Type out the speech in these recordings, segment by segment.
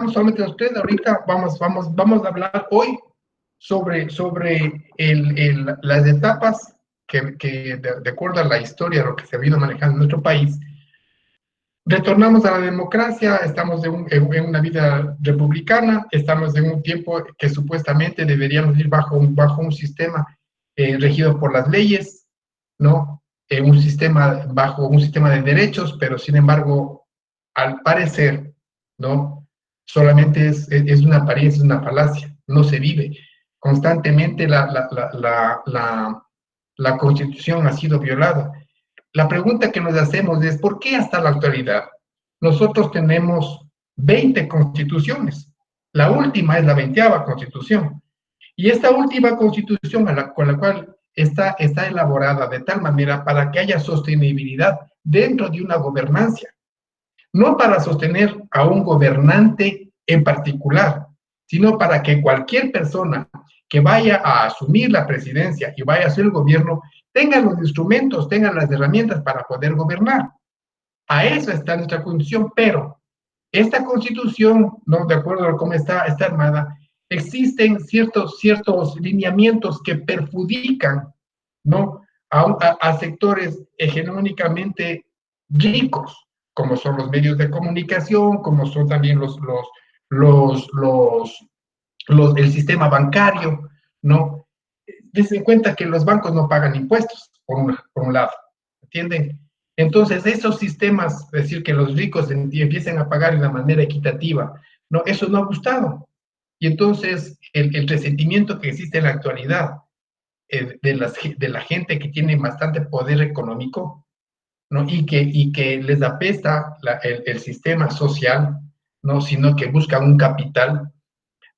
solamente los tres, ahorita vamos a hablar hoy sobre las etapas que de acuerdo a la historia, lo que se ha venido manejando en nuestro país, retornamos a la democracia, estamos en una vida republicana, estamos en un tiempo que supuestamente deberíamos ir bajo un sistema regido por las leyes, ¿no? Bajo un sistema de derechos, pero sin embargo, al parecer, ¿no? Solamente es una apariencia, es una falacia, no se vive. Constantemente la Constitución ha sido violada. La pregunta que nos hacemos es, ¿por qué hasta la actualidad nosotros tenemos 20 constituciones? La última es la 20ª constitución. Y esta última constitución con la cual está elaborada de tal manera para que haya sostenibilidad dentro de una gobernancia, no para sostener a un gobernante en particular, sino para que cualquier persona que vaya a asumir la presidencia y vaya a hacer el gobierno tenga los instrumentos, tenga las herramientas para poder gobernar. A eso está nuestra constitución, pero esta constitución, ¿no? De acuerdo a cómo está armada, existen ciertos lineamientos que perjudican, ¿no? A sectores hegemónicamente ricos, como son los medios de comunicación, como son también el sistema bancario, ¿no? Desen cuenta que los bancos no pagan impuestos, por un lado, ¿entienden? Entonces, esos sistemas, es decir, que los ricos empiecen a pagar de una manera equitativa, no, eso no ha gustado. Y entonces, el resentimiento que existe en la actualidad de la gente que tiene bastante poder económico, ¿no? Y que les apesta el sistema social, ¿no? Sino que buscan un capital,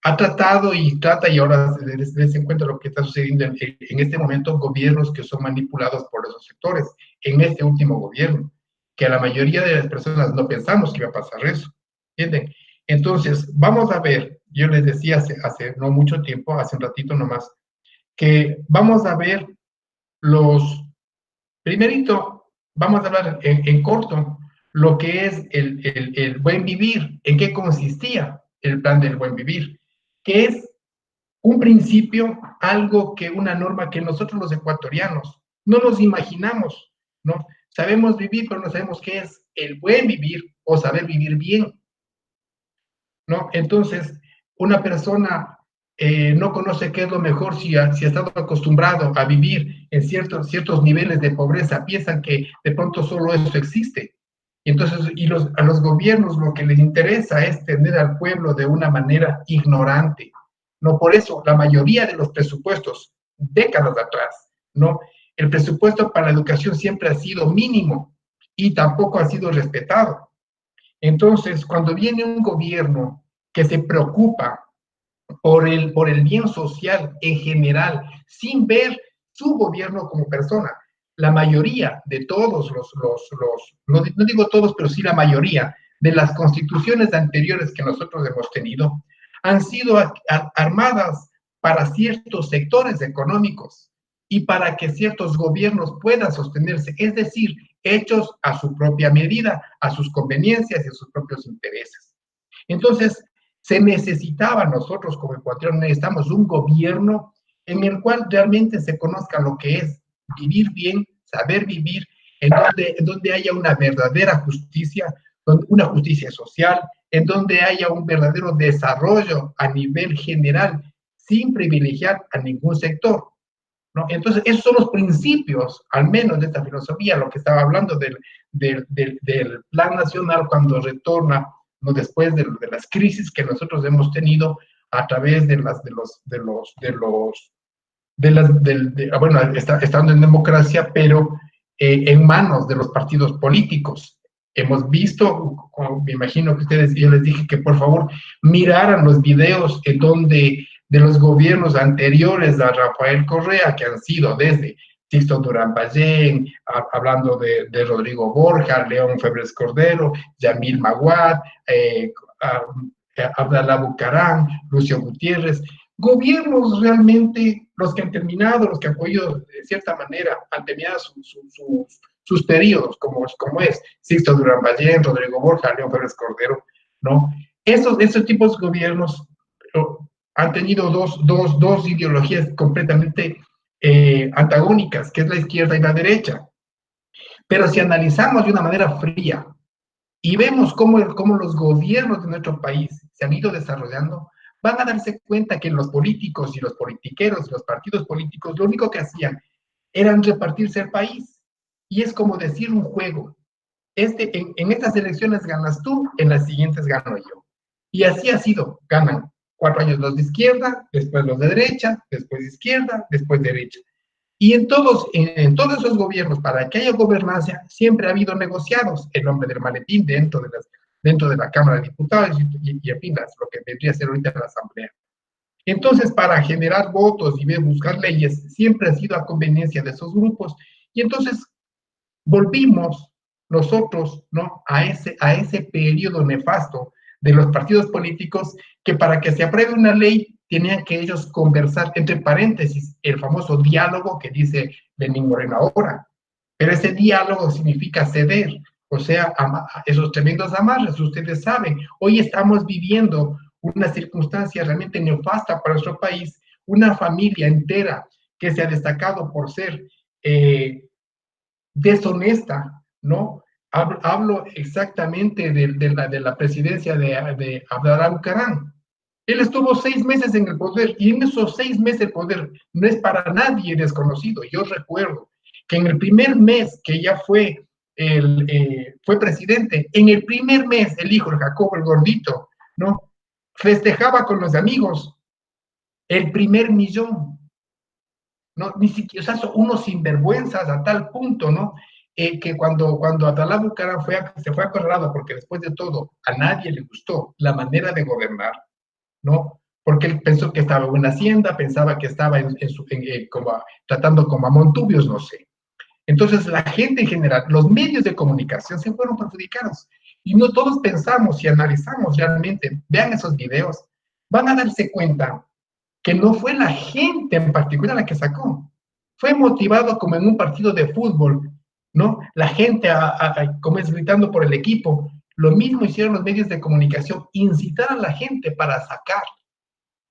ha tratado y trata, y ahora se encuentra lo que está sucediendo en este momento, gobiernos que son manipulados por esos sectores, en este último gobierno, que a la mayoría de las personas no pensamos que iba a pasar eso, ¿entienden? Entonces, vamos a ver, yo les decía hace no mucho tiempo, hace un ratito nomás, que vamos a ver primerito, vamos a hablar en corto, lo que es el buen vivir, en qué consistía el plan del buen vivir, que es un principio, una norma que nosotros los ecuatorianos no nos imaginamos, ¿no? Sabemos vivir, pero no sabemos qué es el buen vivir o saber vivir bien, ¿no? Entonces, una persona no conoce qué es lo mejor si ha estado acostumbrado a vivir en ciertos niveles de pobreza, piensan que de pronto solo eso existe. Y entonces, a los gobiernos lo que les interesa es tener al pueblo de una manera ignorante. No, por eso la mayoría de los presupuestos, décadas atrás, ¿no? El presupuesto para la educación siempre ha sido mínimo y tampoco ha sido respetado. Entonces, cuando viene un gobierno que se preocupa por el bien social en general, sin ver su gobierno como persona, la mayoría de todos no digo todos, pero sí la mayoría de las constituciones anteriores que nosotros hemos tenido, han sido armadas para ciertos sectores económicos y para que ciertos gobiernos puedan sostenerse, es decir, hechos a su propia medida, a sus conveniencias y a sus propios intereses. Entonces, se necesitaba, nosotros como ecuatorianos necesitamos un gobierno en el cual realmente se conozca lo que es vivir bien, saber vivir, en donde haya una verdadera justicia, una justicia social, en donde haya un verdadero desarrollo a nivel general, sin privilegiar a ningún sector, ¿no? Entonces, esos son los principios, al menos de esta filosofía, lo que estaba hablando del Plan Nacional cuando retorna, ¿no? Después de las crisis que nosotros hemos tenido a través bueno, estando en democracia, pero en manos de los partidos políticos. Hemos visto, me imagino que yo les dije que por favor miraran los videos de los gobiernos anteriores a Rafael Correa, que han sido desde Sixto Durán Ballén, hablando de Rodrigo Borja, León Febres Cordero, Yamil Maguad, Abdalá Bucarán, Lucio Gutiérrez, gobiernos realmente, los que han terminado, los que han podido, de cierta manera, han terminado sus periodos, como es Sixto Durán Ballén, Rodrigo Borja, León Febres Cordero, ¿no? Esos tipos de gobiernos han tenido dos ideologías completamente antagónicas, que es la izquierda y la derecha. Pero si analizamos de una manera fría y vemos cómo los gobiernos de nuestro país se han ido desarrollando, van a darse cuenta que los políticos y los politiqueros, los partidos políticos, lo único que hacían eran repartirse el país. Y es como decir un juego. En estas elecciones ganas tú, en las siguientes gano yo. Y así ha sido. Ganan 4 años los de izquierda, después los de derecha, después de izquierda, después derecha. Y en todos esos gobiernos, para que haya gobernancia, siempre ha habido negociados el nombre del maletín dentro de la Cámara de Diputados y en fin, lo que vendría a ser ahorita la Asamblea. Entonces, para generar votos y buscar leyes, siempre ha sido a conveniencia de esos grupos. Y entonces volvimos nosotros, ¿no?, a ese periodo nefasto de los partidos políticos, que para que se apruebe una ley tenían que ellos conversar, entre paréntesis, el famoso diálogo que dice Lenín Moreno ahora. Pero ese diálogo significa ceder, o sea, esos tremendos amarres, ustedes saben. Hoy estamos viviendo una circunstancia realmente nefasta para nuestro país, una familia entera que se ha destacado por ser deshonesta, ¿no? Hablo exactamente de la presidencia de Abdalá Bucaram. Él estuvo 6 meses en el poder y en esos 6 meses el poder no es para nadie desconocido. Yo recuerdo que en el primer mes que ya fue presidente, en el primer mes el hijo, el Jacobo, el gordito, ¿no?, festejaba con los amigos el primer millón. No, ni siquiera, o sea, son unos sinvergüenzas a tal punto, ¿no? Que cuando Abdalá Bucaram se fue acorralado, porque después de todo a nadie le gustó la manera de gobernar, ¿no? Porque él pensó que estaba en una hacienda, pensaba que estaba tratando como a Montubios, no sé. Entonces, la gente en general, los medios de comunicación se fueron perjudicados. Y no todos pensamos y analizamos realmente, vean esos videos, van a darse cuenta que no fue la gente en particular la que sacó. Fue motivado como en un partido de fútbol, ¿no? La gente, como es, gritando por el equipo. Lo mismo hicieron los medios de comunicación, incitar a la gente para sacar.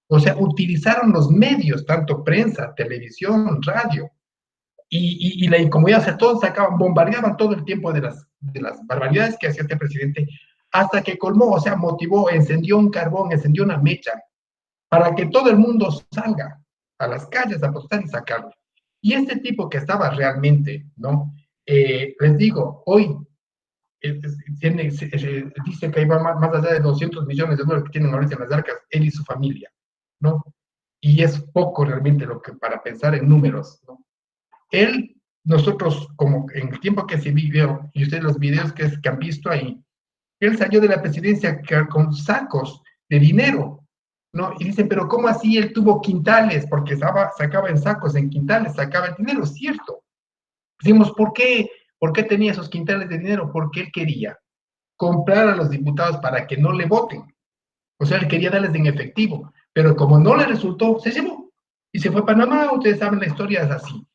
O sea, utilizaron los medios, tanto prensa, televisión, radio, y la incomodidad, o sea, todos sacaban, bombardeaban todo el tiempo de las barbaridades que hacía este presidente, hasta que colmó, o sea, motivó, encendió un carbón, encendió una mecha, para que todo el mundo salga a las calles a apostar y sacarlo. Y este tipo que estaba realmente, ¿no? Les digo, hoy dice que hay más allá de 200 millones de dólares que tienen ahorita en las arcas, él y su familia, ¿no? Y es poco realmente lo que para pensar en números, ¿no? Él, nosotros, como en el tiempo que se vivió, y ustedes los videos que han visto ahí, él salió de la presidencia con sacos de dinero, ¿no? Y dicen, pero ¿cómo así él tuvo quintales? Porque sacaba en sacos, en quintales, sacaba el dinero, es cierto. Decimos, ¿por qué tenía esos quintales de dinero? Porque él quería comprar a los diputados para que no le voten. O sea, él quería darles en efectivo, pero como no le resultó, se llevó. Y se fue a Panamá, ustedes saben, la historia es así.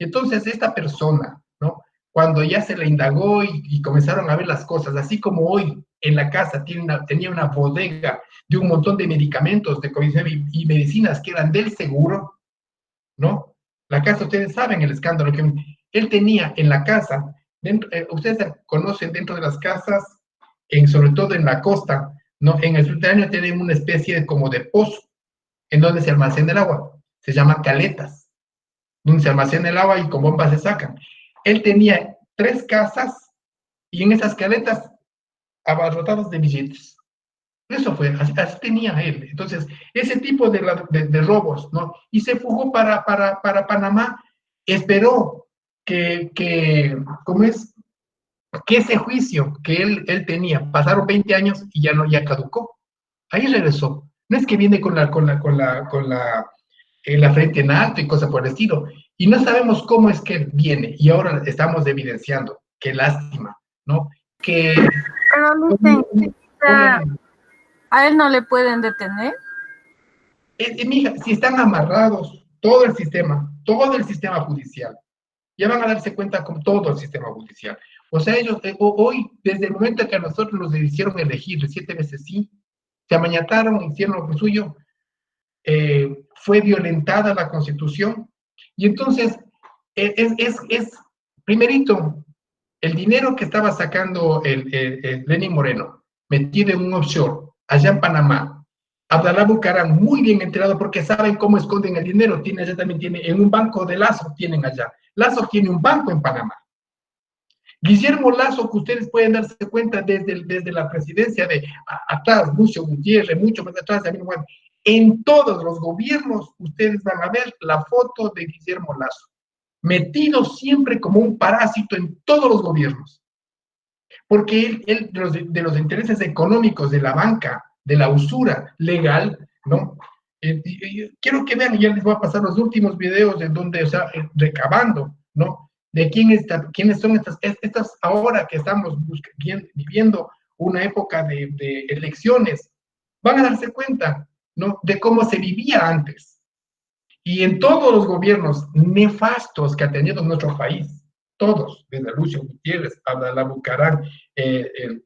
Entonces, esta persona, ¿no?, cuando ya se le indagó y comenzaron a ver las cosas, así como hoy en la casa tenía una bodega de un montón de medicamentos de COVID y medicinas que eran del seguro, ¿no? La casa, ustedes saben el escándalo que él tenía en la casa. Ustedes conocen dentro de las casas, sobre todo en la costa, ¿no? En el subterráneo tienen una especie como de pozo en donde se almacena el agua. Se llama caletas, donde se almacena el agua y con bombas se sacan. Él tenía 3 casas y en esas caletas abarrotadas de billetes. Eso fue, así tenía él. Entonces, ese tipo de robos, ¿no? Y se fugó para Panamá, esperó ¿cómo es? Que ese juicio que él tenía, pasaron 20 años y ya caducó. Ahí regresó. No es que viene con la frente en alto y cosas por el estilo. Y no sabemos cómo es que viene. Y ahora estamos evidenciando. Qué lástima, ¿no? Que Pero a él no le pueden detener. mija, si están amarrados todo el sistema judicial, ya van a darse cuenta con todo el sistema judicial. O sea, ellos hoy, desde el momento que a nosotros nos hicieron elegir 7 veces sí, se amañataron, hicieron lo suyo, fue violentada la Constitución, y entonces primerito, el dinero que estaba sacando el Lenín Moreno, metido en un offshore, allá en Panamá, Abdalá Bucaram, muy bien enterado porque saben cómo esconden el dinero, tiene allá también, tiene en un banco de Lazo, tienen allá. Lazo tiene un banco en Panamá. Guillermo Lazo, que ustedes pueden darse cuenta desde la presidencia de atrás, Lucio Gutiérrez, mucho más atrás, en todos los gobiernos ustedes van a ver la foto de Guillermo Lazo, metido siempre como un parásito en todos los gobiernos, porque él de los intereses económicos de la banca, de la usura legal, ¿no? Quiero que vean, ya les voy a pasar los últimos videos de donde, o sea, recabando, ¿no? De quiénes son estas ahora que estamos viviendo una época de elecciones, van a darse cuenta, ¿no? De cómo se vivía antes. Y en todos los gobiernos nefastos que ha tenido nuestro país, todos, desde Lucio Gutiérrez, Abdalá Bucaram, el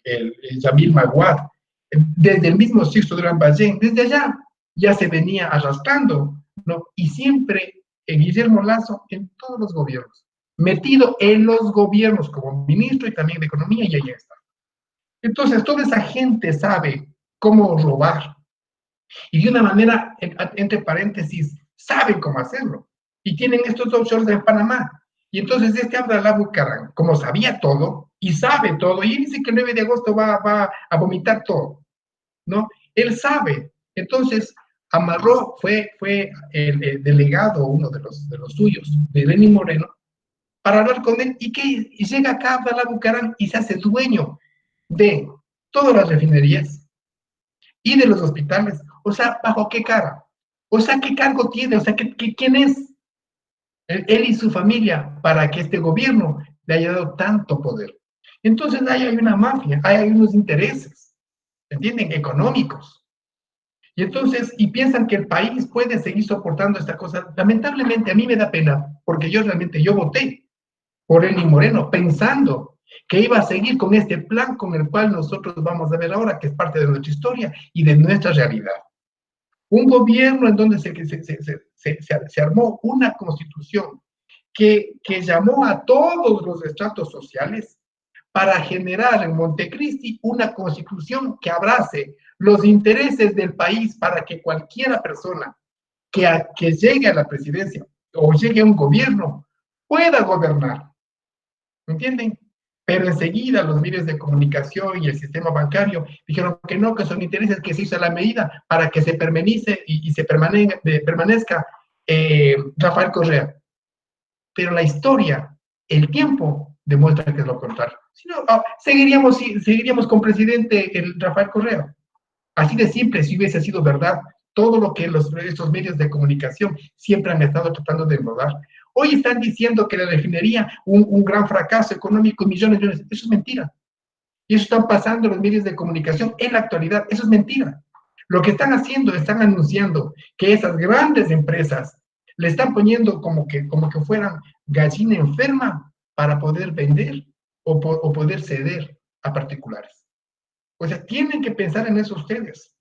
Yamil Maguad, desde el mismo Sixto Durán Ballén, desde allá ya se venía arrastrando, ¿no? Y siempre Guillermo Lazo en todos los gobiernos, metido en los gobiernos como ministro y también de Economía, y ahí está. Entonces, toda esa gente sabe cómo robar, y de una manera, entre paréntesis, saben cómo hacerlo. Y tienen estos offshores en Panamá. Y entonces Abdalá Bucaram, como sabía todo y sabe todo, y él dice que el 9 de agosto va a vomitar todo, ¿no? Él sabe. Entonces, amarró, fue el delegado, uno de los suyos, de Lenín Moreno, para hablar con él, y llega acá Abdalá Bucaram y se hace dueño de todas las refinerías y de los hospitales. O sea, ¿bajo qué cara? O sea, ¿qué cargo tiene? O sea, ¿quién es él y su familia para que este gobierno le haya dado tanto poder? Entonces ahí hay una mafia, hay unos intereses, ¿entienden? Económicos. Y entonces, y piensan que el país puede seguir soportando esta cosa. Lamentablemente a mí me da pena, porque yo voté por Lenín Moreno, pensando que iba a seguir con este plan con el cual nosotros vamos a ver ahora, que es parte de nuestra historia y de nuestra realidad. Un gobierno en donde se armó una constitución que llamó a todos los estratos sociales para generar en Montecristi una constitución que abrace los intereses del país para que cualquiera persona que llegue a la presidencia o llegue a un gobierno pueda gobernar. ¿Me entienden? Pero enseguida los medios de comunicación y el sistema bancario dijeron que no, que son intereses, que se hizo la medida para que se permanece y se permanezca Rafael Correa. Pero la historia, el tiempo, demuestra que es lo contrario. Si no, seguiríamos con presidente el Rafael Correa. Así de simple, si hubiese sido verdad todo lo que estos medios de comunicación siempre han estado tratando de enlodar. Hoy están diciendo que la refinería, un gran fracaso económico, millones de millones. Eso es mentira. Y eso están pasando los medios de comunicación en la actualidad. Eso es mentira. Lo que están haciendo, están anunciando que esas grandes empresas le están poniendo como que fueran gallina enferma para poder vender o poder ceder a particulares. O sea, tienen que pensar en eso ustedes.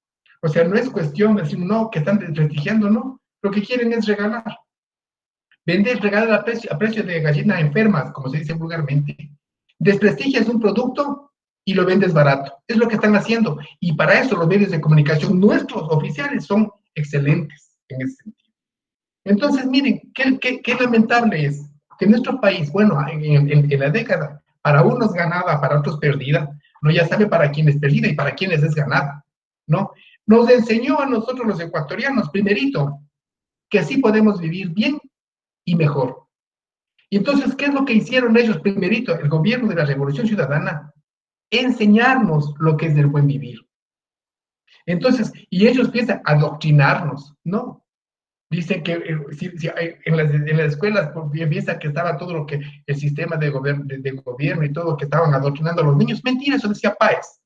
O sea, no es cuestión de decir, no, que están desprestigiando, no. Lo que quieren es regalar. Vender, regalar a precio de gallinas enfermas, como se dice vulgarmente. Desprestigias un producto y lo vendes barato. Es lo que están haciendo. Y para eso los medios de comunicación nuestros oficiales son excelentes en ese sentido. Entonces, miren, qué lamentable es que nuestro país, bueno, en la década, para unos ganada, para otros perdida, ¿no? Ya sabe para quién es perdida y para quiénes es ganada, ¿no? Nos enseñó a nosotros los ecuatorianos, primerito, que así podemos vivir bien y mejor. Y entonces, ¿qué es lo que hicieron ellos primerito? El gobierno de la Revolución Ciudadana, enseñarnos lo que es del buen vivir. Entonces, y ellos piensan adoctrinarnos, ¿no? Dicen que en las escuelas piensan que estaba todo lo que el sistema de gobierno y todo que estaban adoctrinando a los niños. Mentira, eso decía Páez.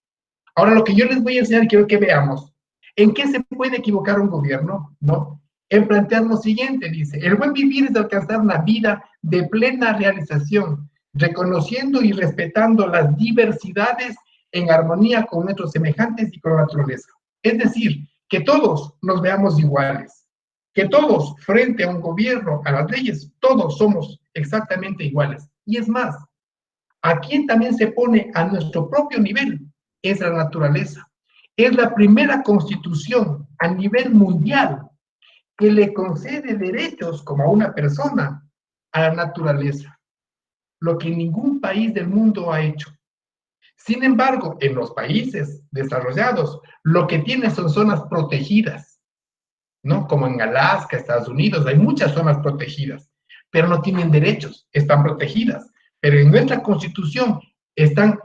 Ahora lo que yo les voy a enseñar, quiero que veamos. ¿En qué se puede equivocar un gobierno? ¿No? En plantear lo siguiente, dice, el buen vivir es alcanzar una vida de plena realización, reconociendo y respetando las diversidades en armonía con nuestros semejantes y con la naturaleza. Es decir, que todos nos veamos iguales, que todos frente a un gobierno, a las leyes, todos somos exactamente iguales. Y es más, a quien también se pone a nuestro propio nivel es la naturaleza. Es la primera constitución a nivel mundial que le concede derechos como a una persona a la naturaleza, lo que ningún país del mundo ha hecho. Sin embargo, en los países desarrollados, lo que tienen son zonas protegidas, ¿no? Como en Alaska, Estados Unidos, hay muchas zonas protegidas, pero no tienen derechos, están protegidas. Pero en nuestra constitución están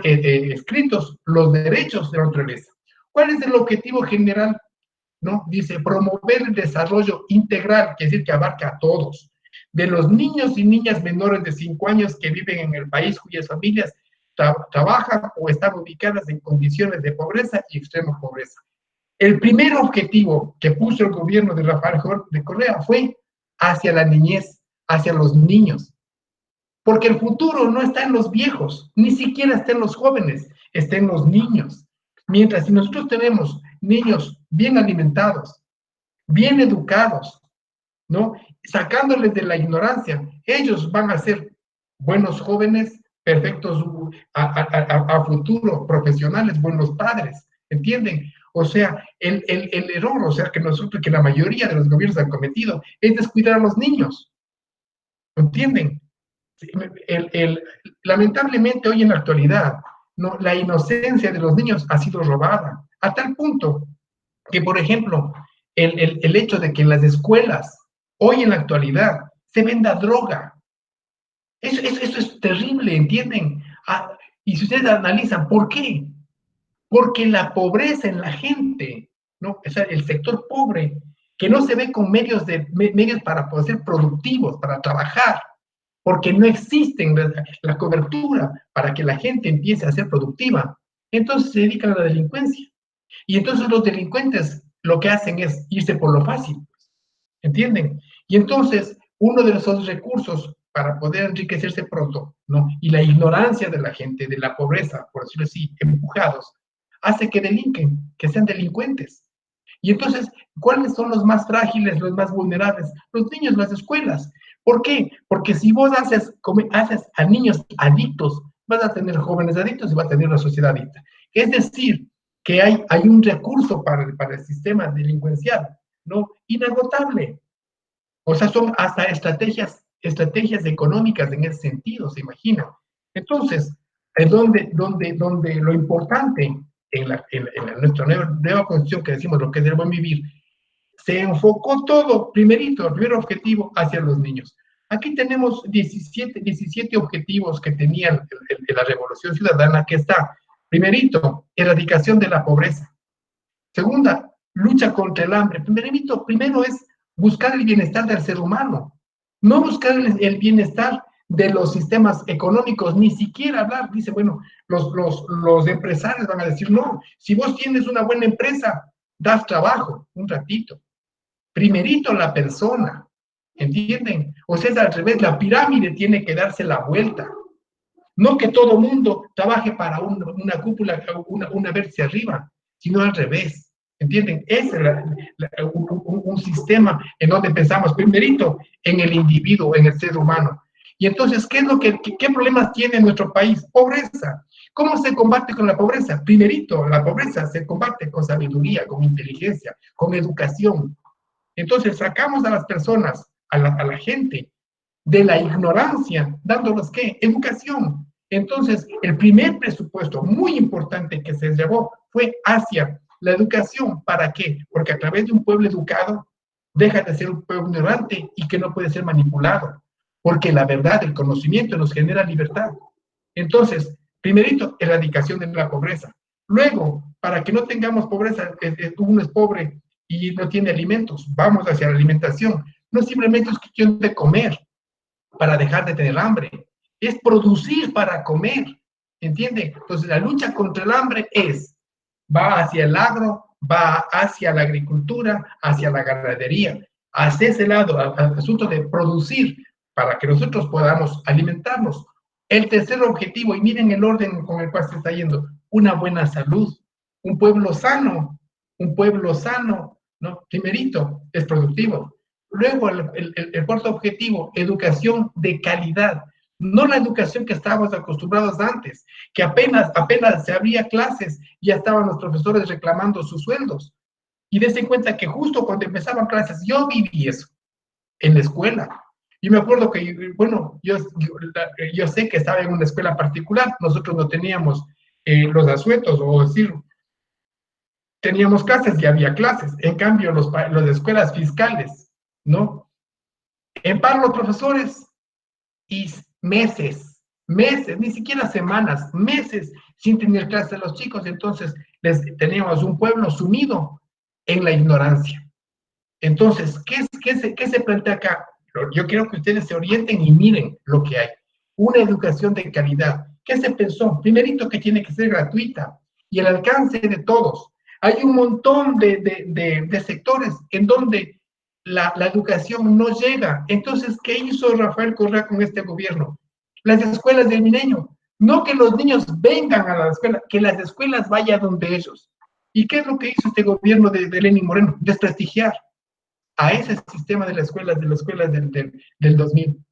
escritos los derechos de la naturaleza. ¿Cuál es el objetivo general? ¿No? Dice, promover el desarrollo integral, que es decir, que abarca a todos, de los niños y niñas menores de 5 años que viven en el país cuyas familias trabajan o están ubicadas en condiciones de pobreza y extrema pobreza. El primer objetivo que puso el gobierno de Rafael de Correa fue hacia la niñez, hacia los niños, porque el futuro no está en los viejos, ni siquiera está en los jóvenes, está en los niños. Mientras si nosotros tenemos niños bien alimentados, bien educados, ¿no? Sacándoles de la ignorancia, ellos van a ser buenos jóvenes, perfectos a futuro, profesionales, buenos padres, ¿entienden? O sea, el error, o sea, que la mayoría de los gobiernos han cometido es descuidar a los niños, ¿entienden? Lamentablemente hoy en la actualidad, ¿no? La inocencia de los niños ha sido robada, a tal punto que, por ejemplo, el hecho de que en las escuelas, hoy en la actualidad, se venda droga. Eso es terrible, ¿entienden? Y si ustedes analizan, ¿por qué? Porque la pobreza en la gente, ¿no? O sea, el sector pobre, que no se ve con medios para poder ser productivos, para trabajar, porque no existen la cobertura para que la gente empiece a ser productiva, entonces se dedican a la delincuencia. Y entonces los delincuentes lo que hacen es irse por lo fácil, ¿entienden? Y entonces uno de esos recursos para poder enriquecerse pronto, ¿no? Y la ignorancia de la gente, de la pobreza, por decirlo así, empujados, hace que delinquen, que sean delincuentes. Y entonces, ¿cuáles son los más frágiles, los más vulnerables? Los niños, las escuelas. ¿Por qué? Porque si vos haces a niños adictos, vas a tener jóvenes adictos y vas a tener una sociedad adicta. Es decir, que hay un recurso para el sistema delincuencial, ¿no? Inagotable. O sea, son hasta estrategias económicas en ese sentido, se imagina. Entonces, es donde lo importante en nuestra nueva constitución, que decimos lo que es el buen vivir, se enfocó todo, el primer objetivo hacia los niños. Aquí tenemos 17 objetivos que tenía la Revolución Ciudadana, que está, primerito, erradicación de la pobreza. Segunda, lucha contra el hambre. Primero es buscar el bienestar del ser humano, no buscar el bienestar de los sistemas económicos, ni siquiera hablar, dice, bueno, los empresarios van a decir, no, si vos tienes una buena empresa, das trabajo, un ratito. Primerito la persona, ¿entienden? O sea, es al revés, la pirámide tiene que darse la vuelta. No que todo mundo trabaje para una cúpula, una verse arriba, sino al revés. ¿Entienden? Es un sistema en donde pensamos primerito en el individuo, en el ser humano. Y entonces, ¿qué problemas tiene nuestro país? Pobreza. ¿Cómo se combate con la pobreza? Primerito, la pobreza se combate con sabiduría, con inteligencia, con educación. Entonces, sacamos a las personas, a la gente, de la ignorancia, dándoles, ¿qué? Educación. Entonces, el primer presupuesto muy importante que se llevó fue hacia la educación. ¿Para qué? Porque a través de un pueblo educado deja de ser un pueblo ignorante y que no puede ser manipulado. Porque la verdad, el conocimiento nos genera libertad. Entonces, primerito, erradicación de la pobreza. Luego, para que no tengamos pobreza, uno es pobre y no tiene alimentos, vamos hacia la alimentación. No simplemente es cuestión de comer para dejar de tener hambre, es producir para comer, ¿entiende? Entonces la lucha contra el hambre va hacia el agro, va hacia la agricultura, hacia la ganadería, hacia ese lado, al asunto de producir para que nosotros podamos alimentarnos. El tercer objetivo, y miren el orden con el cual se está yendo, una buena salud, un pueblo sano, ¿no? Primerito, es productivo. Luego, el cuarto objetivo, educación de calidad. No la educación que estábamos acostumbrados antes, que apenas se abría clases, ya estaban los profesores reclamando sus sueldos. Y des en cuenta que justo cuando empezaban clases, yo viví eso en la escuela. Y me acuerdo que, bueno, yo sé que estaba en una escuela particular, nosotros no teníamos los asuetos, o decir, teníamos clases y había clases. En cambio, las escuelas fiscales, ¿no? En paro los profesores y meses, ni siquiera semanas, meses sin tener clases a los chicos. Entonces, teníamos un pueblo sumido en la ignorancia. Entonces, ¿qué se plantea acá? Yo quiero que ustedes se orienten y miren lo que hay. Una educación de calidad. ¿Qué se pensó? Primerito, que tiene que ser gratuita y al alcance de todos. Hay un montón de sectores en donde la educación no llega. Entonces, ¿qué hizo Rafael Correa con este gobierno? Las escuelas del milenio. No que los niños vengan a la escuela, que las escuelas vayan donde ellos. ¿Y qué es lo que hizo este gobierno de Lenín Moreno? Desprestigiar a ese sistema de las escuelas, del 2000,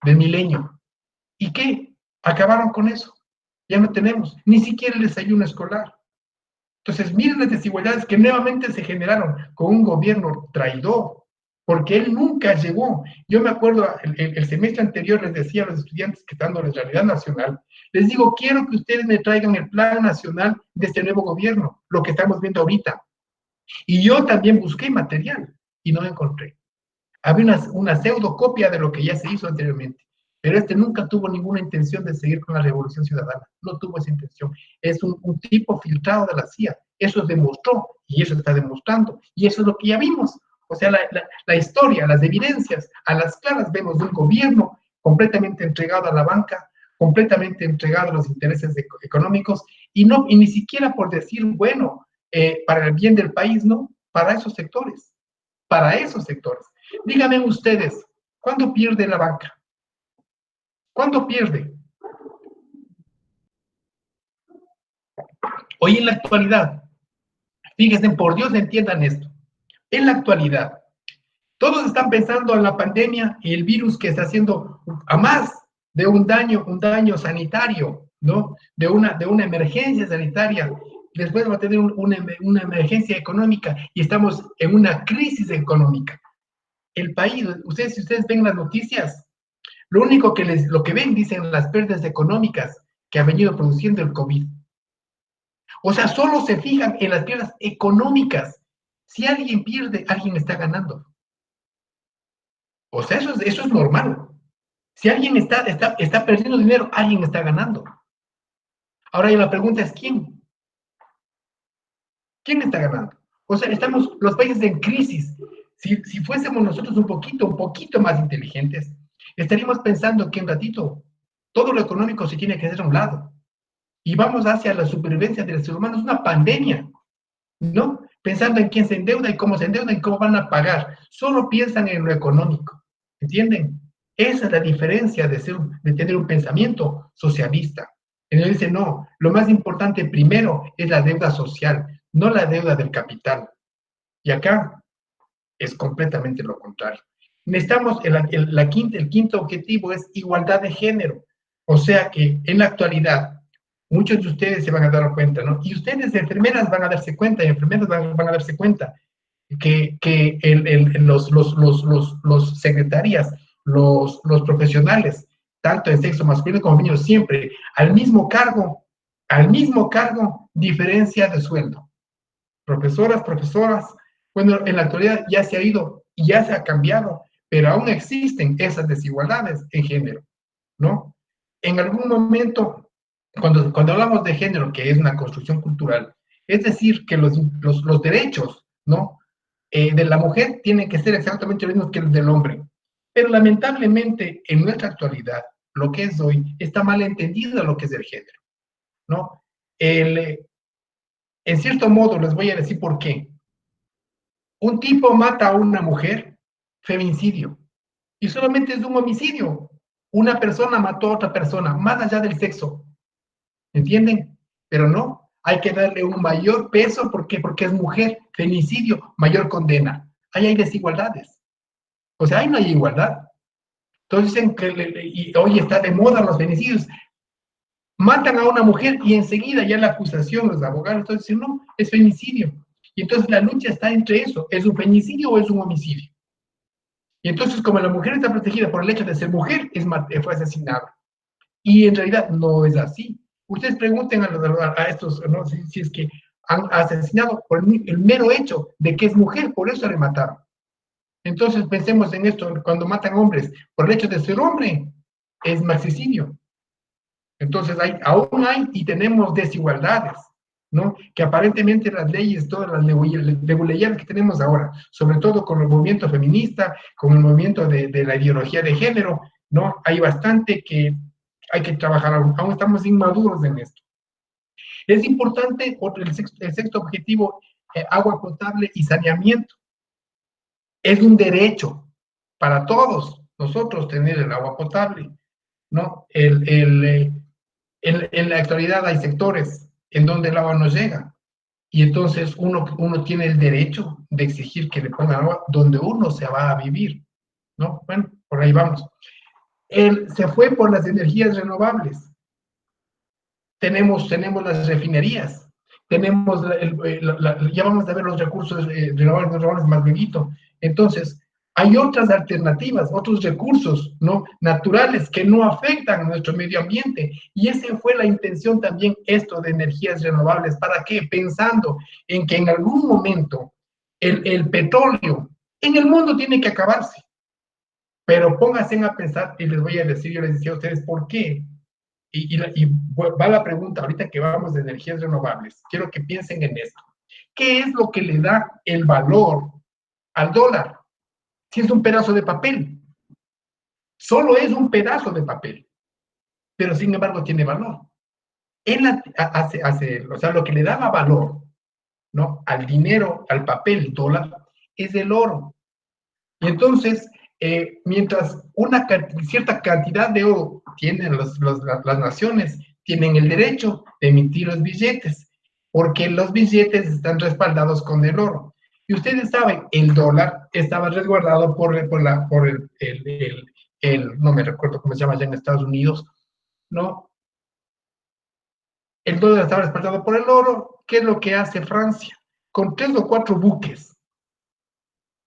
del milenio. ¿Y qué? Acabaron con eso. Ya no tenemos ni siquiera el desayuno escolar. Entonces, miren las desigualdades que nuevamente se generaron con un gobierno traidor, porque él nunca llegó. Yo me acuerdo, el semestre anterior les decía a los estudiantes que están en realidad nacional, les digo, quiero que ustedes me traigan el plan nacional de este nuevo gobierno, lo que estamos viendo ahorita. Y yo también busqué material y no encontré. Había una pseudocopia de lo que ya se hizo anteriormente, pero este nunca tuvo ninguna intención de seguir con la revolución ciudadana, no tuvo esa intención. Es un tipo filtrado de la CIA, eso demostró y eso está demostrando, y eso es lo que ya vimos. O sea, la historia, las evidencias, a las claras vemos de un gobierno completamente entregado a la banca, completamente entregado a los intereses económicos, y ni siquiera por decir, bueno, para el bien del país, no, para esos sectores, para esos sectores. Díganme ustedes, ¿cuándo pierde la banca? ¿Cuándo pierde? Hoy en la actualidad, fíjense, por Dios entiendan esto, en la actualidad, todos están pensando en la pandemia y el virus que está haciendo a más de un daño sanitario, ¿no? De una emergencia sanitaria. Después va a tener una emergencia económica y estamos en una crisis económica. El país, si ustedes ven las noticias, lo que ven, dicen las pérdidas económicas que ha venido produciendo el COVID. O sea, solo se fijan en las pérdidas económicas. Si alguien pierde, alguien está ganando. O sea, eso es normal. Si alguien está perdiendo dinero, alguien está ganando. Ahora la pregunta es ¿quién? ¿Quién está ganando? O sea, estamos los países en crisis. Si fuésemos nosotros un poquito más inteligentes, estaríamos pensando que un ratito todo lo económico se tiene que hacer a un lado. Y vamos hacia la supervivencia del ser humano. Es una pandemia, ¿no? Pensando en quién se endeuda y cómo se endeuda y cómo van a pagar. Solo piensan en lo económico, ¿entienden? Esa es la diferencia de tener un pensamiento socialista. En él dice, no, lo más importante primero es la deuda social, no la deuda del capital. Y acá es completamente lo contrario. Necesitamos, el quinto objetivo es igualdad de género. O sea que en la actualidad, muchos de ustedes se van a dar cuenta, ¿no? Y ustedes, enfermeras, van a darse cuenta, y enfermeros van a darse cuenta que los secretarias, los profesionales, tanto de sexo masculino como femenino, siempre al mismo cargo, diferencia de sueldo. Profesoras, bueno, en la actualidad ya se ha ido y ya se ha cambiado, pero aún existen esas desigualdades en género, ¿no? En algún momento, cuando hablamos de género, que es una construcción cultural, es decir, que los derechos, ¿no? De la mujer tienen que ser exactamente los mismos que los del hombre. Pero lamentablemente, en nuestra actualidad, lo que es hoy, está mal entendido lo que es el género, ¿no? En cierto modo, les voy a decir por qué. Un tipo mata a una mujer, femicidio, y solamente es un homicidio. Una persona mató a otra persona, más allá del sexo, ¿entienden? pero no, hay que darle un mayor peso, ¿por qué? Porque es mujer, femicidio, mayor condena. Ahí hay desigualdades, o sea, ahí no hay igualdad. Entonces dicen que y hoy está de moda los femicidios, matan a una mujer y enseguida ya la acusación, los abogados, entonces dicen, no, es femicidio. Y entonces la lucha está entre eso, ¿es un femicidio o es un homicidio? Y entonces como la mujer está protegida por el hecho de ser mujer, fue asesinada. Y en realidad no es así. Ustedes pregunten a estos, ¿no? Si es que han asesinado por el mero hecho de que es mujer, por eso le mataron. Entonces pensemos en esto, cuando matan hombres por el hecho de ser hombre, es magnicidio. Entonces aún hay y tenemos desigualdades, ¿no? Que aparentemente las leyes, todas las leyes que tenemos ahora, sobre todo con el movimiento feminista, con el movimiento de la ideología de género, ¿no? Hay bastante que hay que trabajar, aún estamos inmaduros en esto. Es importante, el sexto objetivo, agua potable y saneamiento. Es un derecho para todos nosotros tener el agua potable, ¿no? En la actualidad hay sectores en donde el agua no llega y entonces uno tiene el derecho de exigir que le pongan agua donde uno se va a vivir, ¿no? Bueno, por ahí vamos. Se fue por las energías renovables. Tenemos las refinerías, tenemos ya vamos a ver los recursos renovables más bebito. Entonces, hay otras alternativas, otros recursos, ¿no? Naturales que no afectan a nuestro medio ambiente. Y esa fue la intención también, esto de energías renovables. ¿Para qué? Pensando en que en algún momento el petróleo en el mundo tiene que acabarse. Pero pónganse a pensar, y les voy a decir, yo les decía a ustedes, ¿por qué? Y va la pregunta, ahorita que vamos de energías renovables, quiero que piensen en esto. ¿Qué es lo que le da el valor al dólar? Si es un pedazo de papel, solo es un pedazo de papel, pero sin embargo tiene valor. O sea, lo que le daba valor, ¿no? Al dinero, al papel, dólar, es el oro. Y entonces, mientras una cierta cantidad de oro tienen las naciones, tienen el derecho de emitir los billetes, porque los billetes están respaldados con el oro. Y ustedes saben, el dólar estaba resguardado por no me recuerdo cómo se llama allá en Estados Unidos, ¿no? El dólar estaba respaldado por el oro. ¿Qué es lo que hace Francia? Con 3 o 4 buques,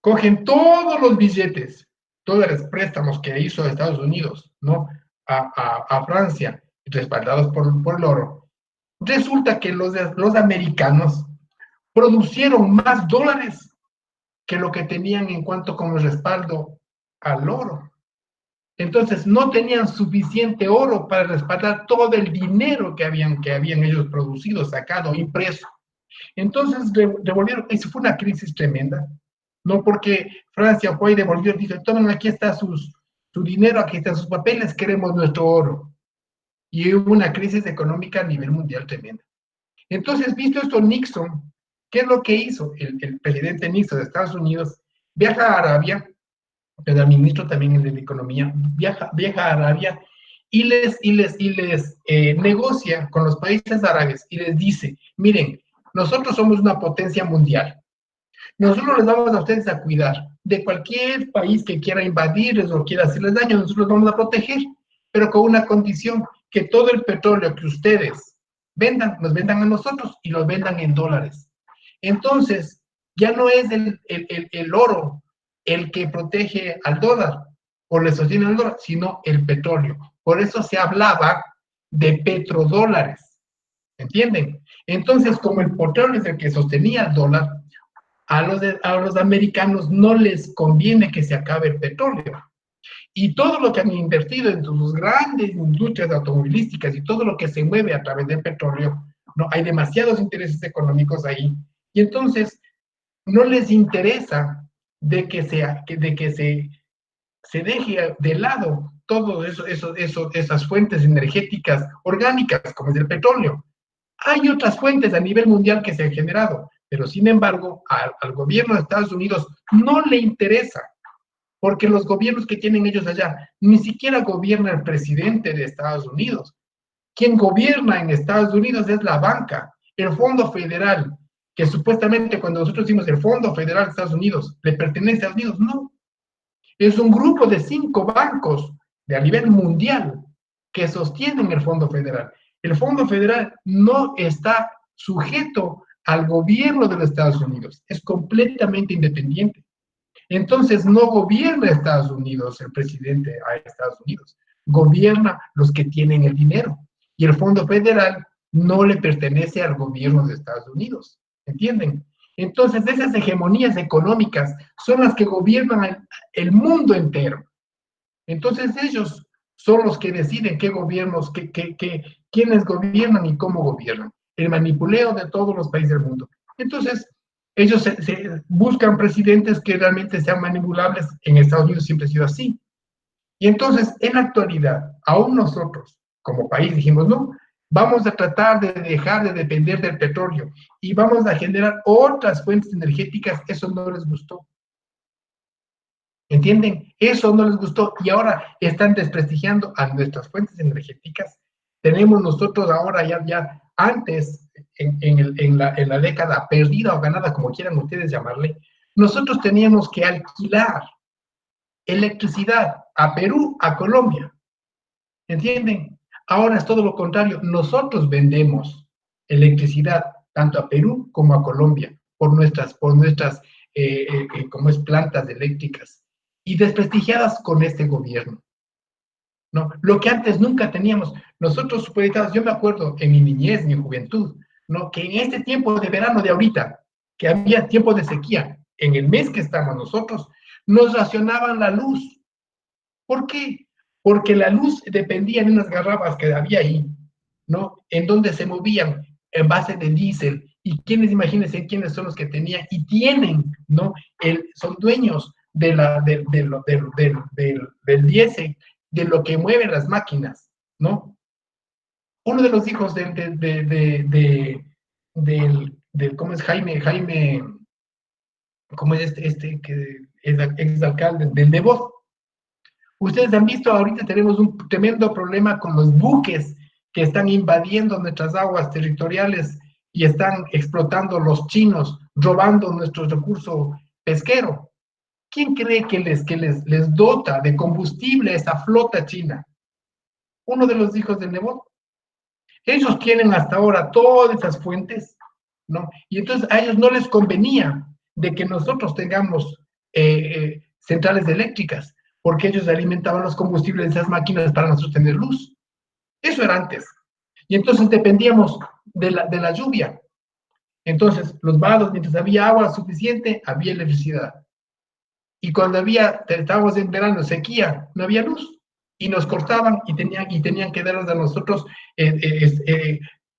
cogen todos los billetes, dólares, préstamos que hizo Estados Unidos, ¿no? A Francia, respaldados por el oro. Resulta que los americanos producieron más dólares que lo que tenían en cuanto como respaldo al oro. Entonces no tenían suficiente oro para respaldar todo el dinero que habían ellos producido, sacado, impreso. Entonces devolvieron, eso fue una crisis tremenda, no porque Francia fue y devolvió, dice, tomen, aquí está su dinero, aquí están sus papeles, queremos nuestro oro. Y hubo una crisis económica a nivel mundial tremenda. Entonces, visto esto, Nixon, ¿qué es lo que hizo? El presidente Nixon de Estados Unidos viaja a Arabia, el ministro también de Economía, viaja a Arabia y les negocia con los países árabes y les dice, miren, nosotros somos una potencia mundial. Nosotros les vamos a ustedes a cuidar de cualquier país que quiera invadirles o quiera hacerles daño, nosotros los vamos a proteger, pero con una condición, que todo el petróleo que ustedes vendan, nos vendan a nosotros y los vendan en dólares. Entonces, ya no es el oro el que protege al dólar o le sostiene al dólar, sino el petróleo. Por eso se hablaba de petrodólares, ¿entienden? Entonces, como el petróleo es el que sostenía el dólar, a los americanos no les conviene que se acabe el petróleo. Y todo lo que han invertido en sus grandes industrias automovilísticas y todo lo que se mueve a través del petróleo, no hay demasiados intereses económicos ahí. Y entonces no les interesa de que se deje de lado todo esas fuentes energéticas orgánicas, como es el petróleo. Hay otras fuentes a nivel mundial que se han generado, pero sin embargo al gobierno de Estados Unidos no le interesa, porque los gobiernos que tienen ellos allá, ni siquiera gobierna el presidente de Estados Unidos. Quien gobierna en Estados Unidos es la banca, el Fondo Federal, que supuestamente cuando nosotros decimos el Fondo Federal de Estados Unidos, ¿le pertenece a Estados Unidos? No. Es un grupo de 5 bancos de a nivel mundial que sostienen el Fondo Federal. El Fondo Federal no está sujeto al gobierno de los Estados Unidos, es completamente independiente. Entonces no gobierna Estados Unidos el presidente a Estados Unidos, gobierna los que tienen el dinero. Y el Fondo Federal no le pertenece al gobierno de Estados Unidos, ¿entienden? Entonces esas hegemonías económicas son las que gobiernan el mundo entero. Entonces ellos son los que deciden qué gobiernos, quiénes gobiernan y cómo gobiernan. El manipuleo de todos los países del mundo. Entonces, ellos se buscan presidentes que realmente sean manipulables. En Estados Unidos siempre ha sido así. Y entonces, en la actualidad, aún nosotros, como país, dijimos, no, vamos a tratar de dejar de depender del petróleo y vamos a generar otras fuentes energéticas. Eso no les gustó. ¿Entienden? Eso no les gustó y ahora están desprestigiando a nuestras fuentes energéticas. Tenemos nosotros ahora ya antes, en la década perdida o ganada, como quieran ustedes llamarle, nosotros teníamos que alquilar electricidad a Perú, a Colombia. ¿Entienden? Ahora es todo lo contrario. Nosotros vendemos electricidad tanto a Perú como a Colombia por nuestras como es, plantas eléctricas y desprestigiadas con este gobierno. ¿No? Lo que antes nunca teníamos. Nosotros supeditados, yo me acuerdo en mi niñez, mi juventud, ¿no? Que en este tiempo de verano de ahorita, que había tiempo de sequía, en el mes que estamos nosotros, nos racionaban la luz. ¿Por qué? Porque la luz dependía de unas garrafas que había ahí, ¿no? En donde se movían en base de diésel. Y quienes, imagínense, quiénes son los que tenían y tienen, ¿no? Son dueños de del diésel, de lo que mueven las máquinas, ¿no? Uno de los hijos ¿cómo es Jaime, ¿cómo es que es exalcalde del Nebot? Ustedes han visto, ahorita tenemos un tremendo problema con los buques que están invadiendo nuestras aguas territoriales y están explotando los chinos, robando nuestro recurso pesquero. ¿Quién cree que les dota de combustible a esa flota china? Uno de los hijos del Nebot. Ellos tienen hasta ahora todas esas fuentes, ¿no? Y entonces a ellos no les convenía de que nosotros tengamos centrales eléctricas, porque ellos alimentaban los combustibles de esas máquinas para nosotros tener luz. Eso era antes. Y entonces dependíamos de la lluvia. Entonces, los vados, mientras había agua suficiente, había electricidad. Y cuando estábamos en verano, sequía, no había luz. Y nos cortaban y tenían que darnos a nosotros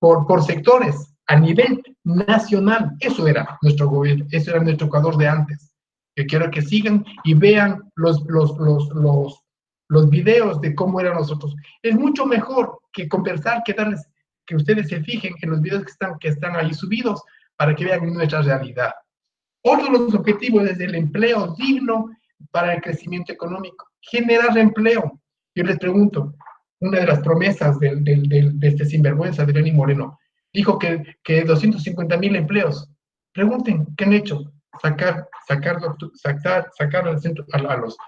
por sectores, a nivel nacional. Eso era nuestro gobierno, eso era nuestro Ecuador de antes. Yo quiero que sigan y vean los videos de cómo eran nosotros. Es mucho mejor que conversar, que ustedes se fijen en los videos que están ahí subidos para que vean nuestra realidad. Otro de los objetivos es el empleo digno para el crecimiento económico, generar empleo. Yo les pregunto, una de las promesas de este sinvergüenza de Lenín Moreno, dijo que 250,000 empleos. Pregunten, ¿qué han hecho? Sacar al centro a los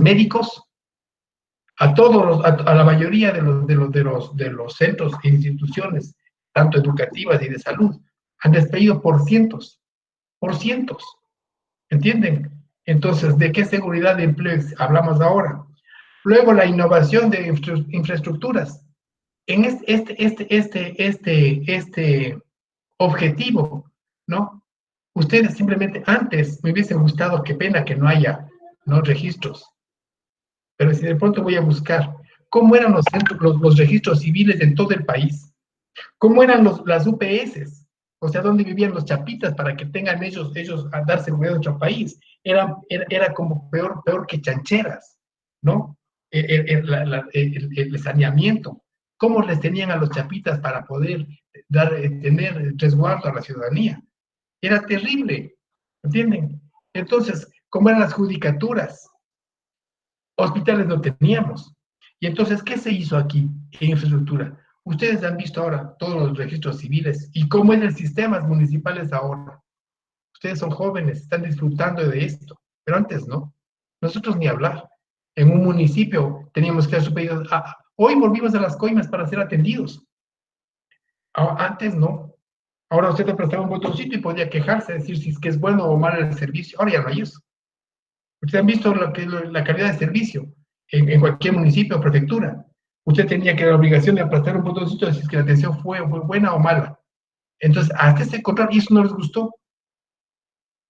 médicos, a la mayoría de los centros e instituciones, tanto educativas y de salud, han despedido por cientos, ¿entienden? Entonces, ¿de qué seguridad de empleo hablamos ahora? Luego, la innovación de infraestructuras. En este objetivo, ¿no? Ustedes simplemente, antes me hubiese gustado, qué pena que no haya, ¿no?, registros, pero si de pronto voy a buscar cómo eran los registros civiles en todo el país, cómo eran las UPS, o sea, dónde vivían los chapitas para que tengan ellos a dar seguridad a nuestro país. Era como peor que chancheras, ¿no? El saneamiento. ¿Cómo les tenían a los chapitas para poder tener resguardo a la ciudadanía? Era terrible, ¿entienden? Entonces, ¿cómo eran las judicaturas? Hospitales no teníamos. Y entonces, ¿qué se hizo aquí en infraestructura? Ustedes han visto ahora todos los registros civiles y cómo es el sistema municipales ahora. Ustedes son jóvenes, están disfrutando de esto, pero antes no. Nosotros ni hablar. En un municipio teníamos que hacer su pedido. Hoy volvimos a las coimas para ser atendidos. Antes no. Ahora usted te prestaba un botoncito y podía quejarse, decir si es que es bueno o malo el servicio. Ahora ya no hay eso. Ustedes han visto la calidad de servicio en cualquier municipio o prefectura. Usted tenía que la obligación de aplastar un botoncito y decir que la atención fue buena o mala. Entonces, hasta ese control, y eso no les gustó,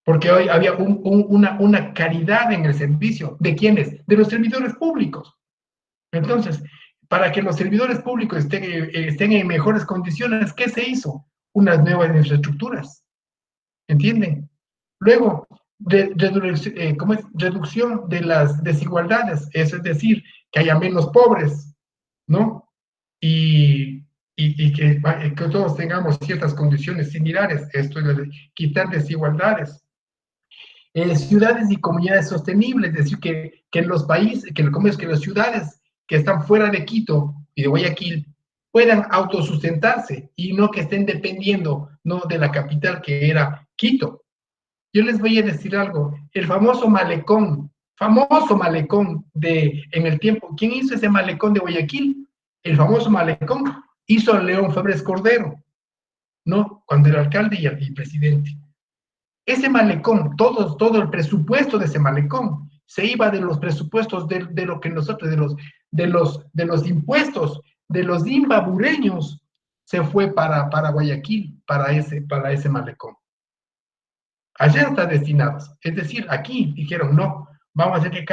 porque hoy había una caridad en el servicio. ¿De quiénes? De los servidores públicos. Entonces, para que los servidores públicos estén en mejores condiciones, ¿qué se hizo? Unas nuevas infraestructuras. ¿Entienden? Luego, ¿cómo es? Reducción de las desigualdades, eso es decir, que haya menos pobres, ¿no? Y que todos tengamos ciertas condiciones similares, esto es quitar desigualdades. Ciudades y comunidades sostenibles, es decir, que en los países, que las ciudades que están fuera de Quito y de Guayaquil puedan autosustentarse y no que estén dependiendo, ¿no?, de la capital que era Quito. Yo les voy a decir algo, el famoso malecón en el tiempo, ¿quién hizo ese malecón de Guayaquil? El famoso malecón hizo León Febres Cordero, ¿no? Cuando era alcalde y presidente. Ese malecón, todo el presupuesto de ese malecón, se iba de los presupuestos de lo que nosotros, de los impuestos, de los imbabureños, se fue para Guayaquil, para ese malecón. Allá están destinados. Es decir, aquí dijeron, no, vamos a hacer que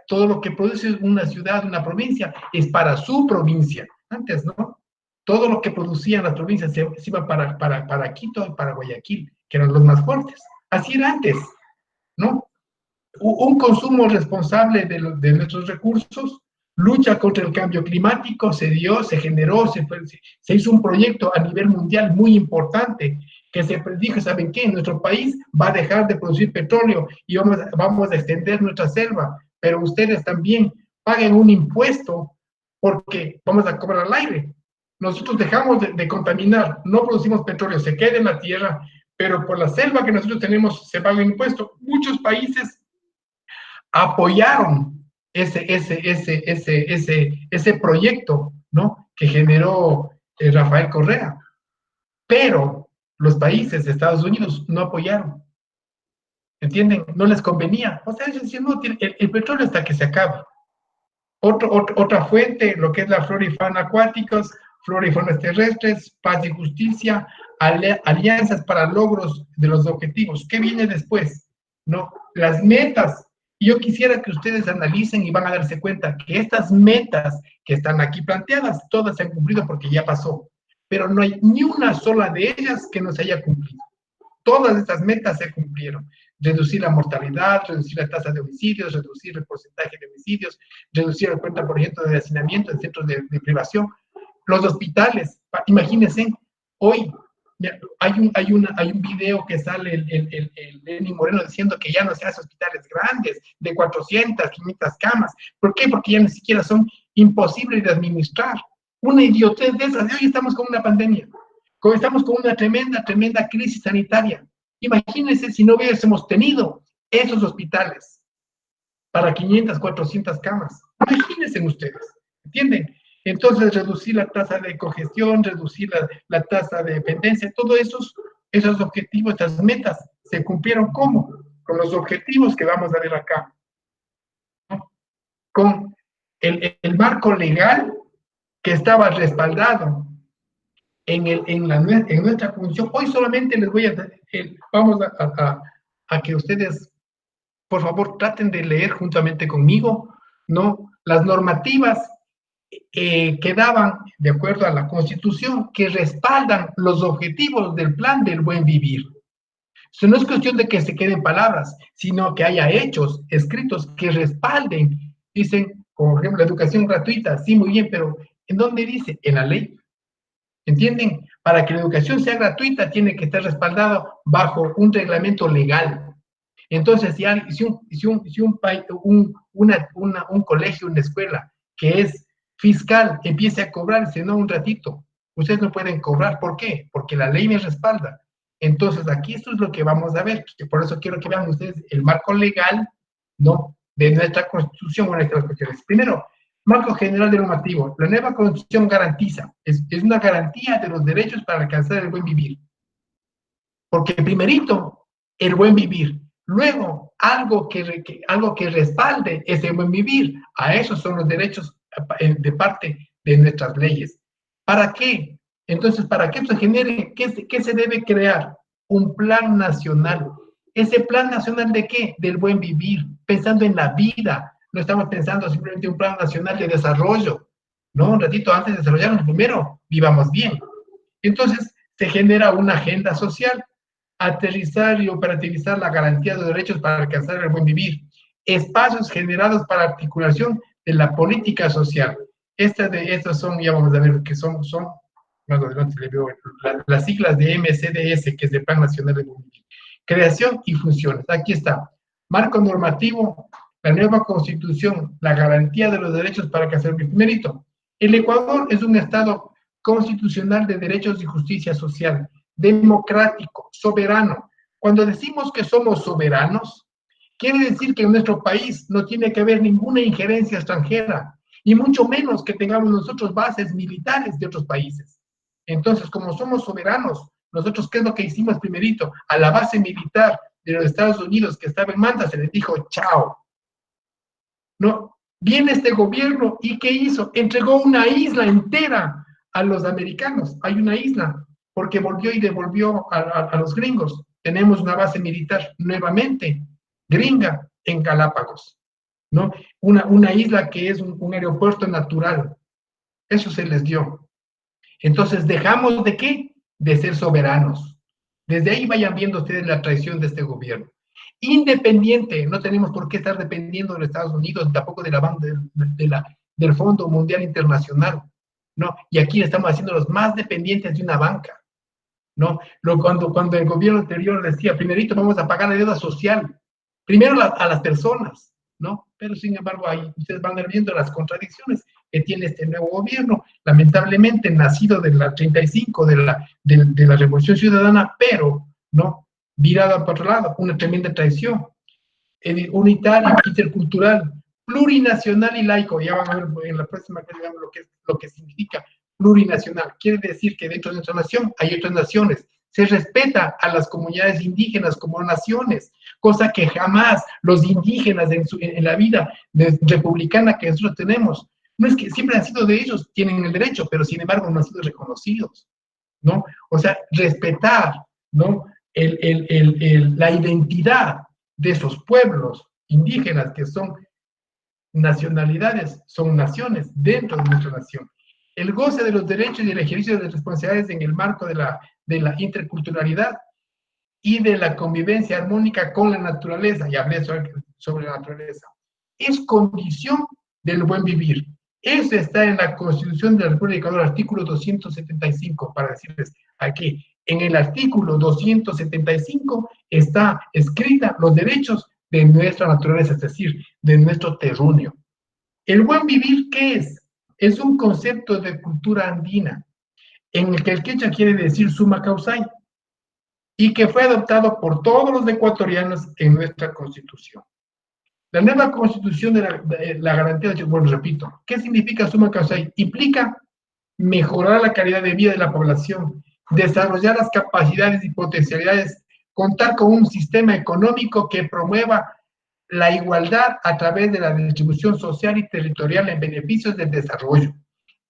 todo lo que produce una ciudad, una provincia, es para su provincia. Antes, ¿no? Todo lo que producían las provincias se iba para Quito y para Guayaquil, que eran los más fuertes. Así era antes, ¿no? Un consumo responsable de nuestros recursos, lucha contra el cambio climático, se generó, se hizo un proyecto a nivel mundial muy importante, que se dijo, ¿saben qué? Nuestro país va a dejar de producir petróleo y vamos a extender nuestra selva, pero ustedes también paguen un impuesto porque vamos a cobrar al aire. Nosotros dejamos de contaminar, no producimos petróleo, se queda en la tierra, pero por la selva que nosotros tenemos se paga un impuesto. Muchos países apoyaron ese proyecto, ¿no?, que generó Rafael Correa, pero los países de Estados Unidos no apoyaron, ¿entienden? No les convenía. O sea, ellos decían, no, el petróleo hasta que se acaba. Otra fuente, lo que es la flora y fauna acuáticos, flora y fauna terrestres, paz y justicia, alianzas para logros de los objetivos. ¿Qué viene después? ¿No? Las metas. Y yo quisiera que ustedes analicen y van a darse cuenta que estas metas que están aquí planteadas, todas se han cumplido porque ya pasó. Pero no hay ni una sola de ellas que no se haya cumplido. Todas estas metas se cumplieron. Reducir la mortalidad, reducir la tasa de homicidios, reducir el porcentaje de homicidios, reducir el 40% de hacinamiento en centros de privación. Los hospitales, imagínense, hoy hay un video que sale el Lenín Moreno diciendo que ya no se hace hospitales grandes, de 400, 500 camas. ¿Por qué? Porque ya ni siquiera son imposibles de administrar. Una idiotez de esas. Hoy estamos con una pandemia. Estamos con una tremenda crisis sanitaria. Imagínense si no hubiésemos tenido esos hospitales para 500, 400 camas. Imagínense ustedes, ¿entienden? Entonces, reducir la tasa de congestión, reducir la tasa de dependencia, todos esos objetivos, estas metas, se cumplieron ¿cómo? Con los objetivos que vamos a ver acá, ¿no? Con el marco legal que estaba respaldado en nuestra función. Hoy solamente les voy vamos a que ustedes, por favor, traten de leer juntamente conmigo, ¿no?, las normativas que daban, de acuerdo a la Constitución, que respaldan los objetivos del plan del buen vivir. Eso no es cuestión de que se queden palabras, sino que haya hechos escritos que respalden. Dicen, por ejemplo, la educación gratuita, sí, muy bien, pero ¿en dónde dice? En la ley. ¿Entienden? Para que la educación sea gratuita, tiene que estar respaldado bajo un reglamento legal. Entonces, si un colegio, una escuela, que es fiscal empiece a cobrarse, no un ratito. Ustedes no pueden cobrar. ¿Por qué? Porque la ley me respalda. Entonces, aquí esto es lo que vamos a ver. Que por eso quiero que vean ustedes el marco legal, ¿no?, de nuestra Constitución o nuestras cuestiones. Primero, marco general de normativo. La nueva Constitución garantiza, es una garantía de los derechos para alcanzar el buen vivir. Porque primerito, el buen vivir. Luego, algo que respalde ese buen vivir. A esos son los derechos de parte de nuestras leyes. ¿Para qué? Entonces, para que esto genere, ¿qué se debe crear? Un plan nacional. ¿Ese plan nacional de qué? Del buen vivir, pensando en la vida. No estamos pensando simplemente un plan nacional de desarrollo. No, un ratito antes de desarrollarnos, primero vivamos bien. Entonces, se genera una agenda social, aterrizar y operativizar la garantía de derechos para alcanzar el buen vivir, espacios generados para articulación de la política social. Estas son, ya vamos a ver, que son más adelante le veo las siglas de MCDS, que es el Plan Nacional de Buen Vivir. Creación y funciones. Aquí está. Marco normativo, la nueva constitución, la garantía de los derechos para alcanzar el mérito. El Ecuador es un estado constitucional de derechos y justicia social, democrático, soberano. Cuando decimos que somos soberanos, quiere decir que en nuestro país no tiene que haber ninguna injerencia extranjera, y mucho menos que tengamos nosotros bases militares de otros países. Entonces, como somos soberanos, nosotros, ¿qué es lo que hicimos primerito? A la base militar de los Estados Unidos que estaba en Manta se les dijo, chao. ¿No? Viene este gobierno y ¿qué hizo? Entregó una isla entera a los americanos. Hay una isla, porque volvió y devolvió a los gringos. Tenemos una base militar nuevamente, gringa, en Galápagos, ¿no? Una isla que es un aeropuerto natural. Eso se les dio. Entonces, ¿dejamos de qué? De ser soberanos. Desde ahí vayan viendo ustedes la traición de este gobierno. Independiente, no tenemos por qué estar dependiendo de los Estados Unidos, tampoco de del Fondo Mundial Internacional, ¿no? Y aquí estamos haciendo los más dependientes de una banca, ¿no? Cuando el gobierno anterior decía, primerito vamos a pagar la deuda social, primero a las personas, ¿no? Pero sin embargo, ahí ustedes van viendo las contradicciones que tiene este nuevo gobierno, lamentablemente nacido de la 35, de la Revolución Ciudadana, pero, ¿no?, virado para otro lado, una tremenda traición, unitario, intercultural, plurinacional y laico. Ya van a ver en la próxima que veamos lo que significa plurinacional. Quiere decir que dentro de nuestra nación hay otras naciones. Se respeta a las comunidades indígenas como naciones, cosa que jamás los indígenas en la vida republicana que nosotros tenemos, no es que siempre han sido de ellos, tienen el derecho, pero sin embargo no han sido reconocidos, ¿no? O sea, respetar, ¿no?, la identidad de esos pueblos indígenas que son nacionalidades, son naciones dentro de nuestra nación. El goce de los derechos y el ejercicio de las responsabilidades en el marco de la interculturalidad y de la convivencia armónica con la naturaleza, y hablé sobre la naturaleza, es condición del buen vivir. Eso está en la Constitución de la República de Ecuador, artículo 275, para decirles aquí, en el artículo 275 está escrita los derechos de nuestra naturaleza, es decir, de nuestro terruño. El buen vivir, ¿qué es? Es un concepto de cultura andina, en el que el quechua quiere decir suma causai, y que fue adoptado por todos los ecuatorianos en nuestra Constitución. La nueva Constitución de la garantía de, bueno, repito, ¿qué significa suma causai? Implica mejorar la calidad de vida de la población, desarrollar las capacidades y potencialidades, contar con un sistema económico que promueva la igualdad a través de la distribución social y territorial en beneficios del desarrollo,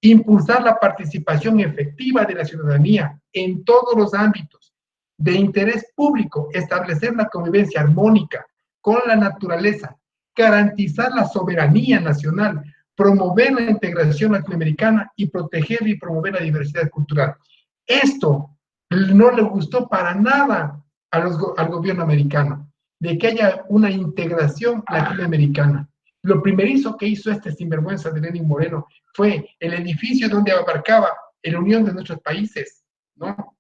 impulsar la participación efectiva de la ciudadanía en todos los ámbitos de interés público, establecer una convivencia armónica con la naturaleza, garantizar la soberanía nacional, promover la integración latinoamericana y proteger y promover la diversidad cultural. Esto no le gustó para nada al gobierno americano, de que haya una integración latinoamericana. Lo primerizo que hizo este sinvergüenza de Lenín Moreno fue el edificio donde abarcaba la unión de nuestros países, ¿no?,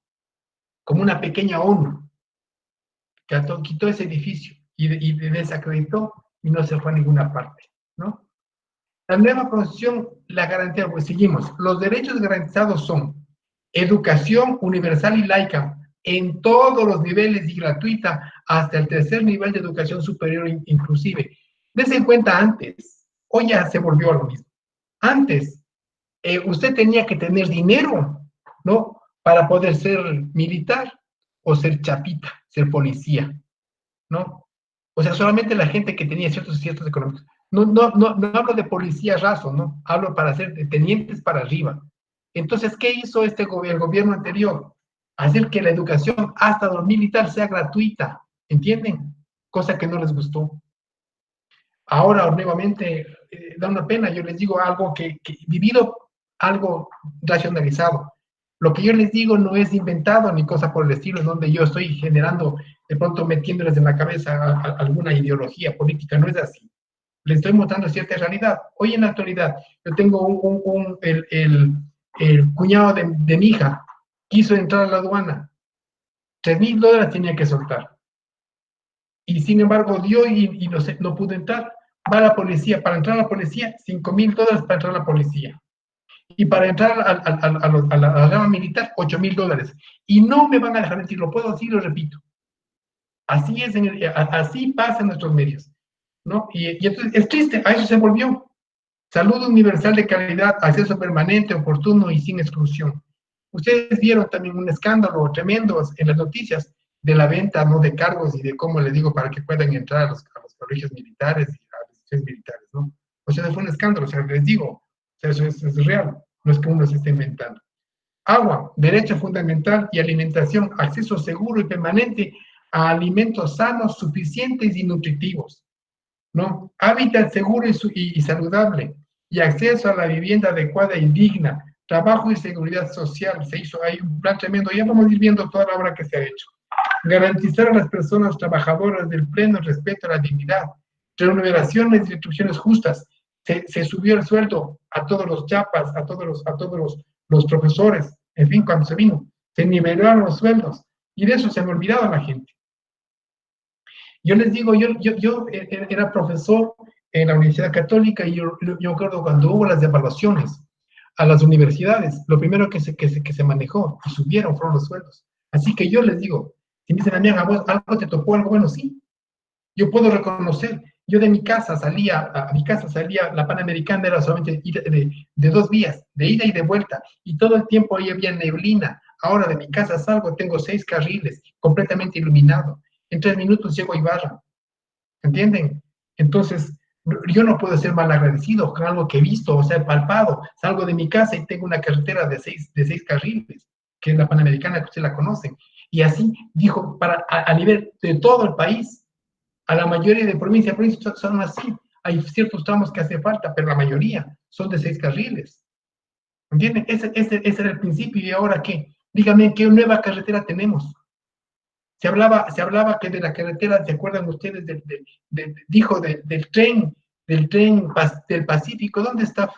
como una pequeña ONU, que quitó ese edificio y desacreditó y no se fue a ninguna parte, ¿no? La nueva Constitución la garantía, pues seguimos. Los derechos garantizados son educación universal y laica en todos los niveles y gratuita hasta el tercer nivel de educación superior inclusive. Dense en cuenta antes, hoy ya se volvió a lo mismo. Antes, usted tenía que tener dinero, ¿no? Para poder ser militar o ser chapita, ser policía, ¿no? O sea, solamente la gente que tenía ciertos económicos. No hablo de policía raso, ¿no? Hablo para ser de tenientes para arriba. Entonces, ¿qué hizo el gobierno anterior? Hacer que la educación hasta lo militar sea gratuita, ¿entienden? Cosa que no les gustó. Ahora, nuevamente, da una pena, yo les digo algo que vivido, algo racionalizado. Lo que yo les digo no es inventado ni cosa por el estilo, en donde yo estoy generando, de pronto metiéndoles en la cabeza alguna ideología política, no es así. Les estoy mostrando cierta realidad. Hoy en la actualidad, yo tengo el cuñado de mi hija, quiso entrar a la aduana, $3,000 tenía que soltar. Y sin embargo dio y no pudo entrar. Va a la policía, para entrar a la policía, $5,000 para entrar a la policía. Y para entrar a la rama militar, $8,000. Y no me van a dejar mentir, lo puedo decir, lo repito. Así es, así pasa en nuestros medios, ¿no? Y entonces es triste, a eso se volvió. Salud universal de calidad, acceso permanente, oportuno y sin exclusión. Ustedes vieron también un escándalo tremendo en las noticias de la venta, ¿no?, de cargos y de cómo le digo para que puedan entrar a los colegios militares y a las instituciones militares, ¿no? O sea, fue un escándalo, o sea, les digo, o sea, eso es real, no es que uno se esté inventando. Agua, derecho fundamental y alimentación, acceso seguro y permanente a alimentos sanos, suficientes y nutritivos, ¿no? Hábitat seguro y saludable y acceso a la vivienda adecuada y digna, trabajo y seguridad social. Se hizo ahí un plan tremendo, ya vamos a ir viendo toda la obra que se ha hecho. Garantizar a las personas trabajadoras del pleno respeto a la dignidad, remuneraciones y retribuciones justas. Se subió el sueldo a todos los chapas, a todos los profesores, en fin, cuando se vino, se nivelaron los sueldos, y de eso se me olvidaba la gente. Yo les digo, yo era profesor en la Universidad Católica y yo acuerdo cuando hubo las evaluaciones a las universidades, lo primero que se manejó y subieron fueron los sueldos. Así que yo les digo, si me dicen a mí, algo te tocó, algo bueno, sí. Yo puedo reconocer, yo de mi casa salía, la Panamericana era solamente de 2 vías, de ida y de vuelta, y todo el tiempo ahí había neblina. Ahora de mi casa salgo, tengo 6 carriles, completamente iluminado. En 3 minutos llego a Ibarra, ¿entienden? Entonces, yo no puedo ser mal agradecido con algo que he visto, o sea, palpado. Salgo de mi casa y tengo una carretera de seis carriles, que es la Panamericana, que ustedes la conocen. Y así, dijo, a nivel de todo el país, a la mayoría de provincias son así. Hay ciertos tramos que hace falta, pero la mayoría son de 6 carriles. ¿Entienden? Ese era el principio. ¿Y ahora qué? Díganme, ¿qué nueva carretera tenemos? Se hablaba que de la carretera, ¿se acuerdan ustedes? Dijo del tren del Pacífico, ¿dónde está?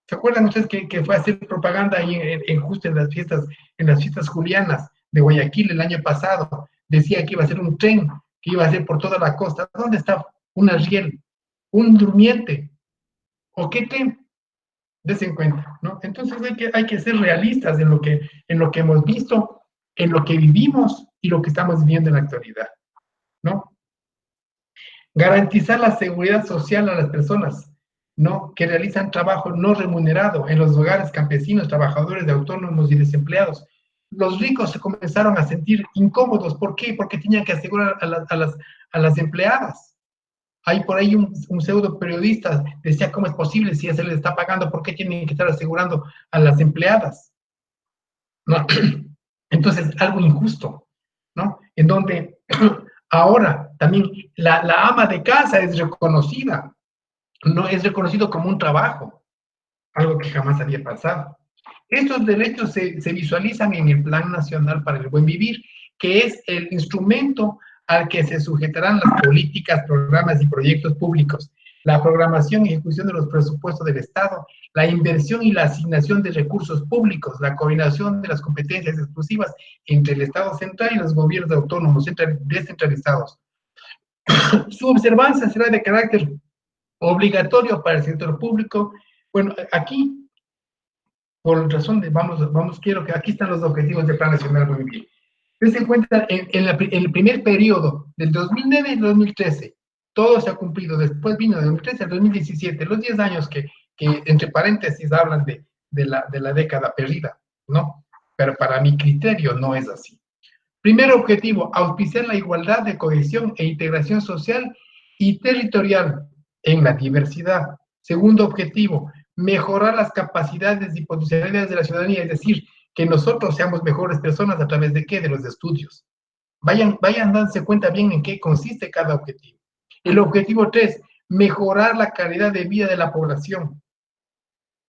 ¿Se acuerdan ustedes que fue a hacer propaganda ahí justo en las fiestas julianas de Guayaquil el año pasado? Decía que iba a ser un tren, que iba a ser por toda la costa. ¿Dónde está? Una riel, un durmiente. ¿O qué tren? Dese en cuenta, ¿no? Entonces hay que ser realistas en lo que hemos visto, en lo que vivimos y lo que estamos viviendo en la actualidad, ¿no? Garantizar la seguridad social a las personas, ¿no?, que realizan trabajo no remunerado en los hogares campesinos, trabajadores de autónomos y desempleados. Los ricos se comenzaron a sentir incómodos. ¿Por qué? Porque tenían que asegurar a las empleadas. Hay por ahí un pseudo periodista, decía, ¿cómo es posible si ya se les está pagando? ¿Por qué tienen que estar asegurando a las empleadas? ¿No? Entonces, algo injusto, ¿no? En donde ahora también la ama de casa es reconocida, no es reconocido como un trabajo, algo que jamás había pasado. Estos derechos se visualizan en el Plan Nacional para el Buen Vivir, que es el instrumento al que se sujetarán las políticas, programas y proyectos públicos, la programación y ejecución de los presupuestos del Estado, la inversión y la asignación de recursos públicos, la coordinación de las competencias exclusivas entre el Estado central y los gobiernos autónomos descentralizados. Su observancia será de carácter obligatorio para el sector público. Bueno, aquí, por razón de, quiero que aquí están los objetivos del Plan Nacional de Vivir. Se encuentra en el primer periodo, del 2009 al 2013, todo se ha cumplido. Después vino de 2013 al 2017, los 10 años que entre paréntesis hablan de la década perdida, ¿no? Pero para mi criterio no es así. Primer objetivo, auspiciar la igualdad de cohesión e integración social y territorial en la diversidad. Segundo objetivo, mejorar las capacidades y potencialidades de la ciudadanía, es decir, que nosotros seamos mejores personas a través de qué, de los estudios. Vayan dándose cuenta bien en qué consiste cada objetivo. El objetivo 3, mejorar la calidad de vida de la población.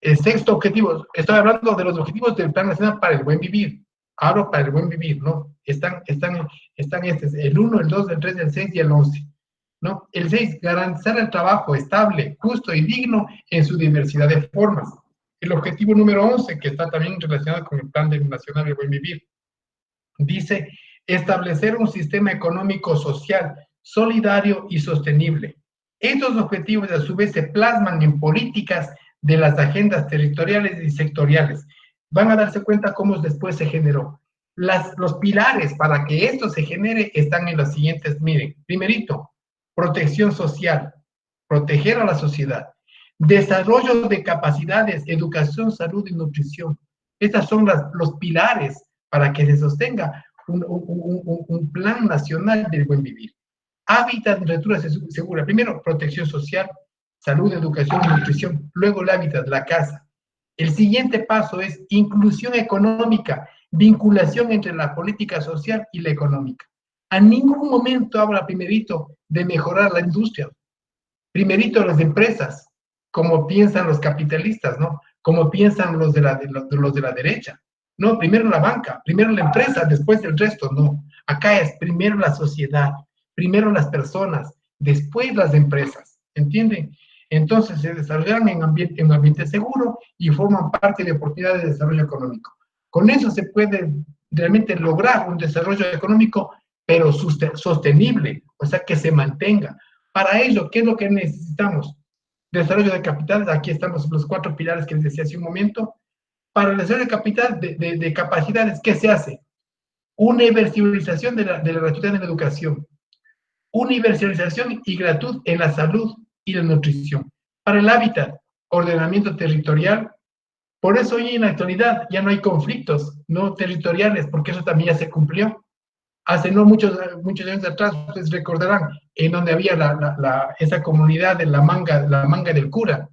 El sexto objetivo, estoy hablando de los objetivos del Plan Nacional para el Buen Vivir. Hablo para el buen vivir, ¿no? Están el 1, el 2, el 3, el 6 y el 11, ¿no? El 6, garantizar el trabajo estable, justo y digno en su diversidad de formas. El objetivo número 11, que está también relacionado con el Plan Nacional del Buen Vivir, dice establecer un sistema económico social, solidario y sostenible. Estos objetivos a su vez se plasman en políticas de las agendas territoriales y sectoriales. Van a darse cuenta cómo después se generó. Los pilares para que esto se genere están en los siguientes, miren, primerito, protección social, proteger a la sociedad, desarrollo de capacidades, educación, salud y nutrición. Estos son los pilares para que se sostenga un plan nacional del buen vivir. Hábitat, lectura segura. Primero, protección social, salud, educación y nutrición. Luego, el hábitat, la casa. El siguiente paso es inclusión económica, vinculación entre la política social y la económica. A ningún momento habla primerito de mejorar la industria. Primerito las empresas, como piensan los capitalistas, ¿no? Como piensan los de la derecha. No, primero la banca, primero la empresa, después el resto, no. Acá es primero la sociedad, primero las personas, después las empresas, ¿entienden? Entonces se desarrollan en un ambiente seguro y forman parte de oportunidades de desarrollo económico. Con eso se puede realmente lograr un desarrollo económico, pero sostenible, o sea, que se mantenga. Para ello, ¿qué es lo que necesitamos? Desarrollo de capital, aquí están los 4 pilares que les decía hace un momento. Para el desarrollo de capital, de capacidades, ¿qué se hace? Universalización de la gratuidad en la educación, universalización y gratuidad en la salud y la nutrición. Para el hábitat, ordenamiento territorial. Por eso hoy en la actualidad ya no hay conflictos no territoriales, porque eso también ya se cumplió. Hace no muchos años atrás, ustedes recordarán, en donde había esa comunidad de la manga del cura,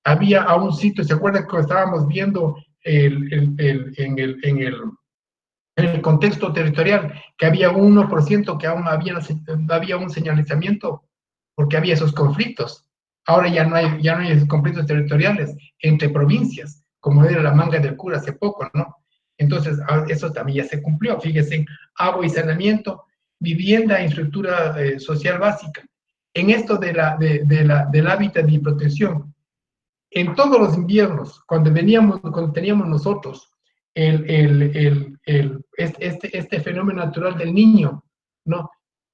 había a un sitio, ¿se acuerdan que estábamos viendo en el contexto territorial, que había un 1% que aún había un señalizamiento, porque había esos conflictos? Ahora ya no hay esos conflictos territoriales entre provincias, como era la manga del cura hace poco, ¿no? Entonces, eso también ya se cumplió. Fíjense, agua y saneamiento, vivienda, infraestructura social básica. En esto del hábitat y protección, en todos los inviernos, cuando teníamos nosotros este fenómeno natural del niño, ¿no?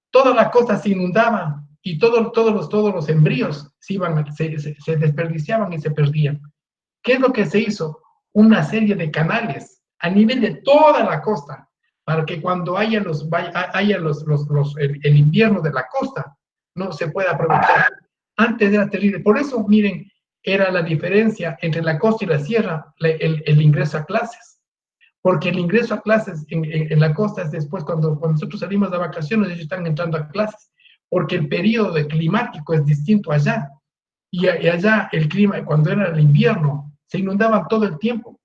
Toda la costa se inundaba y todos los embrios se desperdiciaban y se perdían. ¿Qué es lo que se hizo? Una serie de canales a nivel de toda la costa, para que cuando haya el invierno de la costa, no se pueda aprovechar. Antes era terrible. Por eso, miren, era la diferencia entre la costa y la sierra, el ingreso a clases. Porque el ingreso a clases en la costa es después, cuando nosotros salimos de vacaciones, ellos están entrando a clases, porque el periodo climático es distinto allá. Y allá el clima, cuando era el invierno, se inundaban todo el tiempo.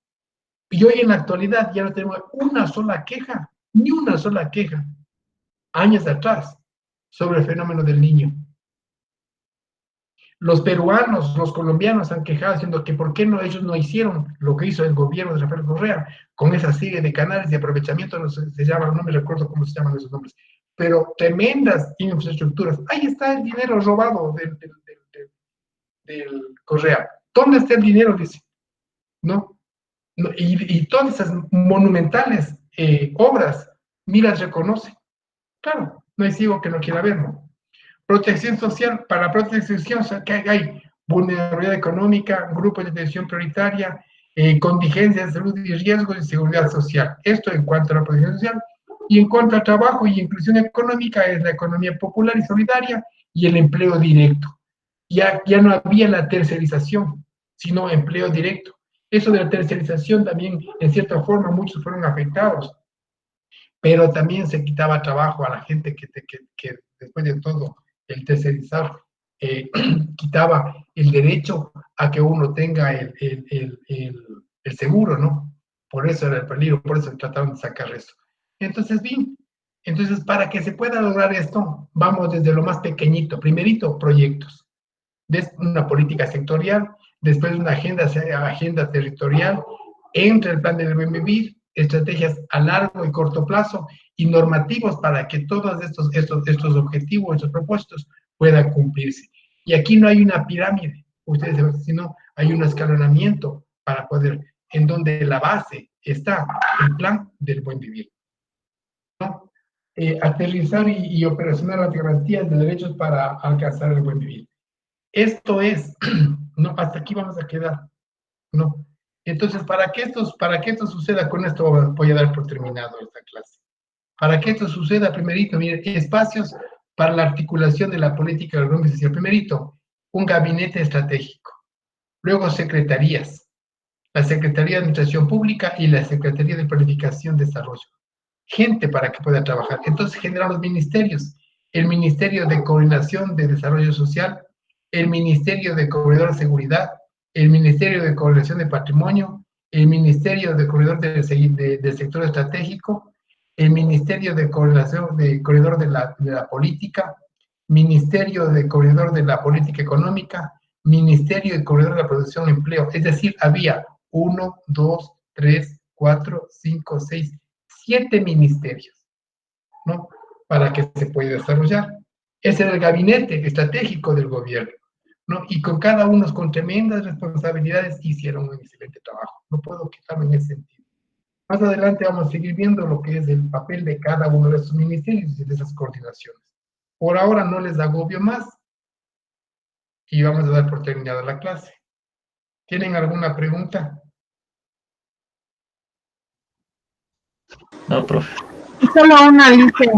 Y hoy en la actualidad ya no tenemos una sola queja, ni una sola queja, años atrás, sobre el fenómeno del niño. Los peruanos, los colombianos han quejado diciendo que por qué ellos no hicieron lo que hizo el gobierno de Rafael Correa con esa serie de canales de aprovechamiento, no me recuerdo cómo se llaman esos nombres, pero tremendas infraestructuras. Ahí está el dinero robado del Correa. ¿Dónde está el dinero? Dice, ¿no? Y todas esas monumentales obras, mira, reconoce. Claro, no hay ciego que no quiera verlo. Protección social, para protección social, ¿qué hay? Vulnerabilidad económica, grupos de atención prioritaria, contingencias de salud y riesgos de seguridad social. Esto en cuanto a la protección social. Y en cuanto al trabajo y inclusión económica, es la economía popular y solidaria y el empleo directo. Ya no había la tercerización, sino empleo directo. Eso de la tercerización también, en cierta forma, muchos fueron afectados, pero también se quitaba trabajo a la gente que después de todo, el tercerizar quitaba el derecho a que uno tenga el seguro, ¿no? Por eso era el peligro, por eso trataron de sacar eso. Entonces, bien, entonces para que se pueda lograr esto, vamos desde lo más pequeñito. Primerito, proyectos. Una política sectorial, después una agenda territorial, entre el plan del buen vivir, estrategias a largo y corto plazo y normativos para que todos estos objetivos, estos propósitos puedan cumplirse. Y aquí no hay una pirámide, ustedes saben, sino hay un escalonamiento para poder, en donde la base está el plan del buen vivir. ¿No? Aterrizar y operacionar las garantías de derechos para alcanzar el buen vivir. Esto es, no, hasta aquí vamos a quedar, no. Entonces, para que esto suceda, con esto voy a dar por terminado esta clase. Para que esto suceda, primerito, mire, espacios para la articulación de la política del rumbo social. Primerito, un gabinete estratégico. Luego, secretarías. La Secretaría de Administración Pública y la Secretaría de Planificación y Desarrollo. Gente para que pueda trabajar. Entonces, generan los ministerios. El Ministerio de Coordinación de Desarrollo Social, el Ministerio de Corredor de Seguridad, el Ministerio de Coordinación de Patrimonio, el Ministerio de Corredor del Sector Estratégico, el Ministerio de Coordinación de Corredor de la Política, Ministerio de Corredor de la Política Económica, Ministerio de Corredor de la Producción de Empleo. Es decir, había 1, 2, 3, 4, 5, 6, 7 ministerios, ¿no? Para que se pueda desarrollar. Ese era el gabinete estratégico del gobierno, ¿no? Y con cada uno con tremendas responsabilidades hicieron un excelente trabajo. No puedo quitarme en ese sentido. Más adelante vamos a seguir viendo lo que es el papel de cada uno de estos ministerios y de esas coordinaciones. Por ahora no les agobio más y vamos a dar por terminada la clase. ¿Tienen alguna pregunta? No, profe. Solo una dice,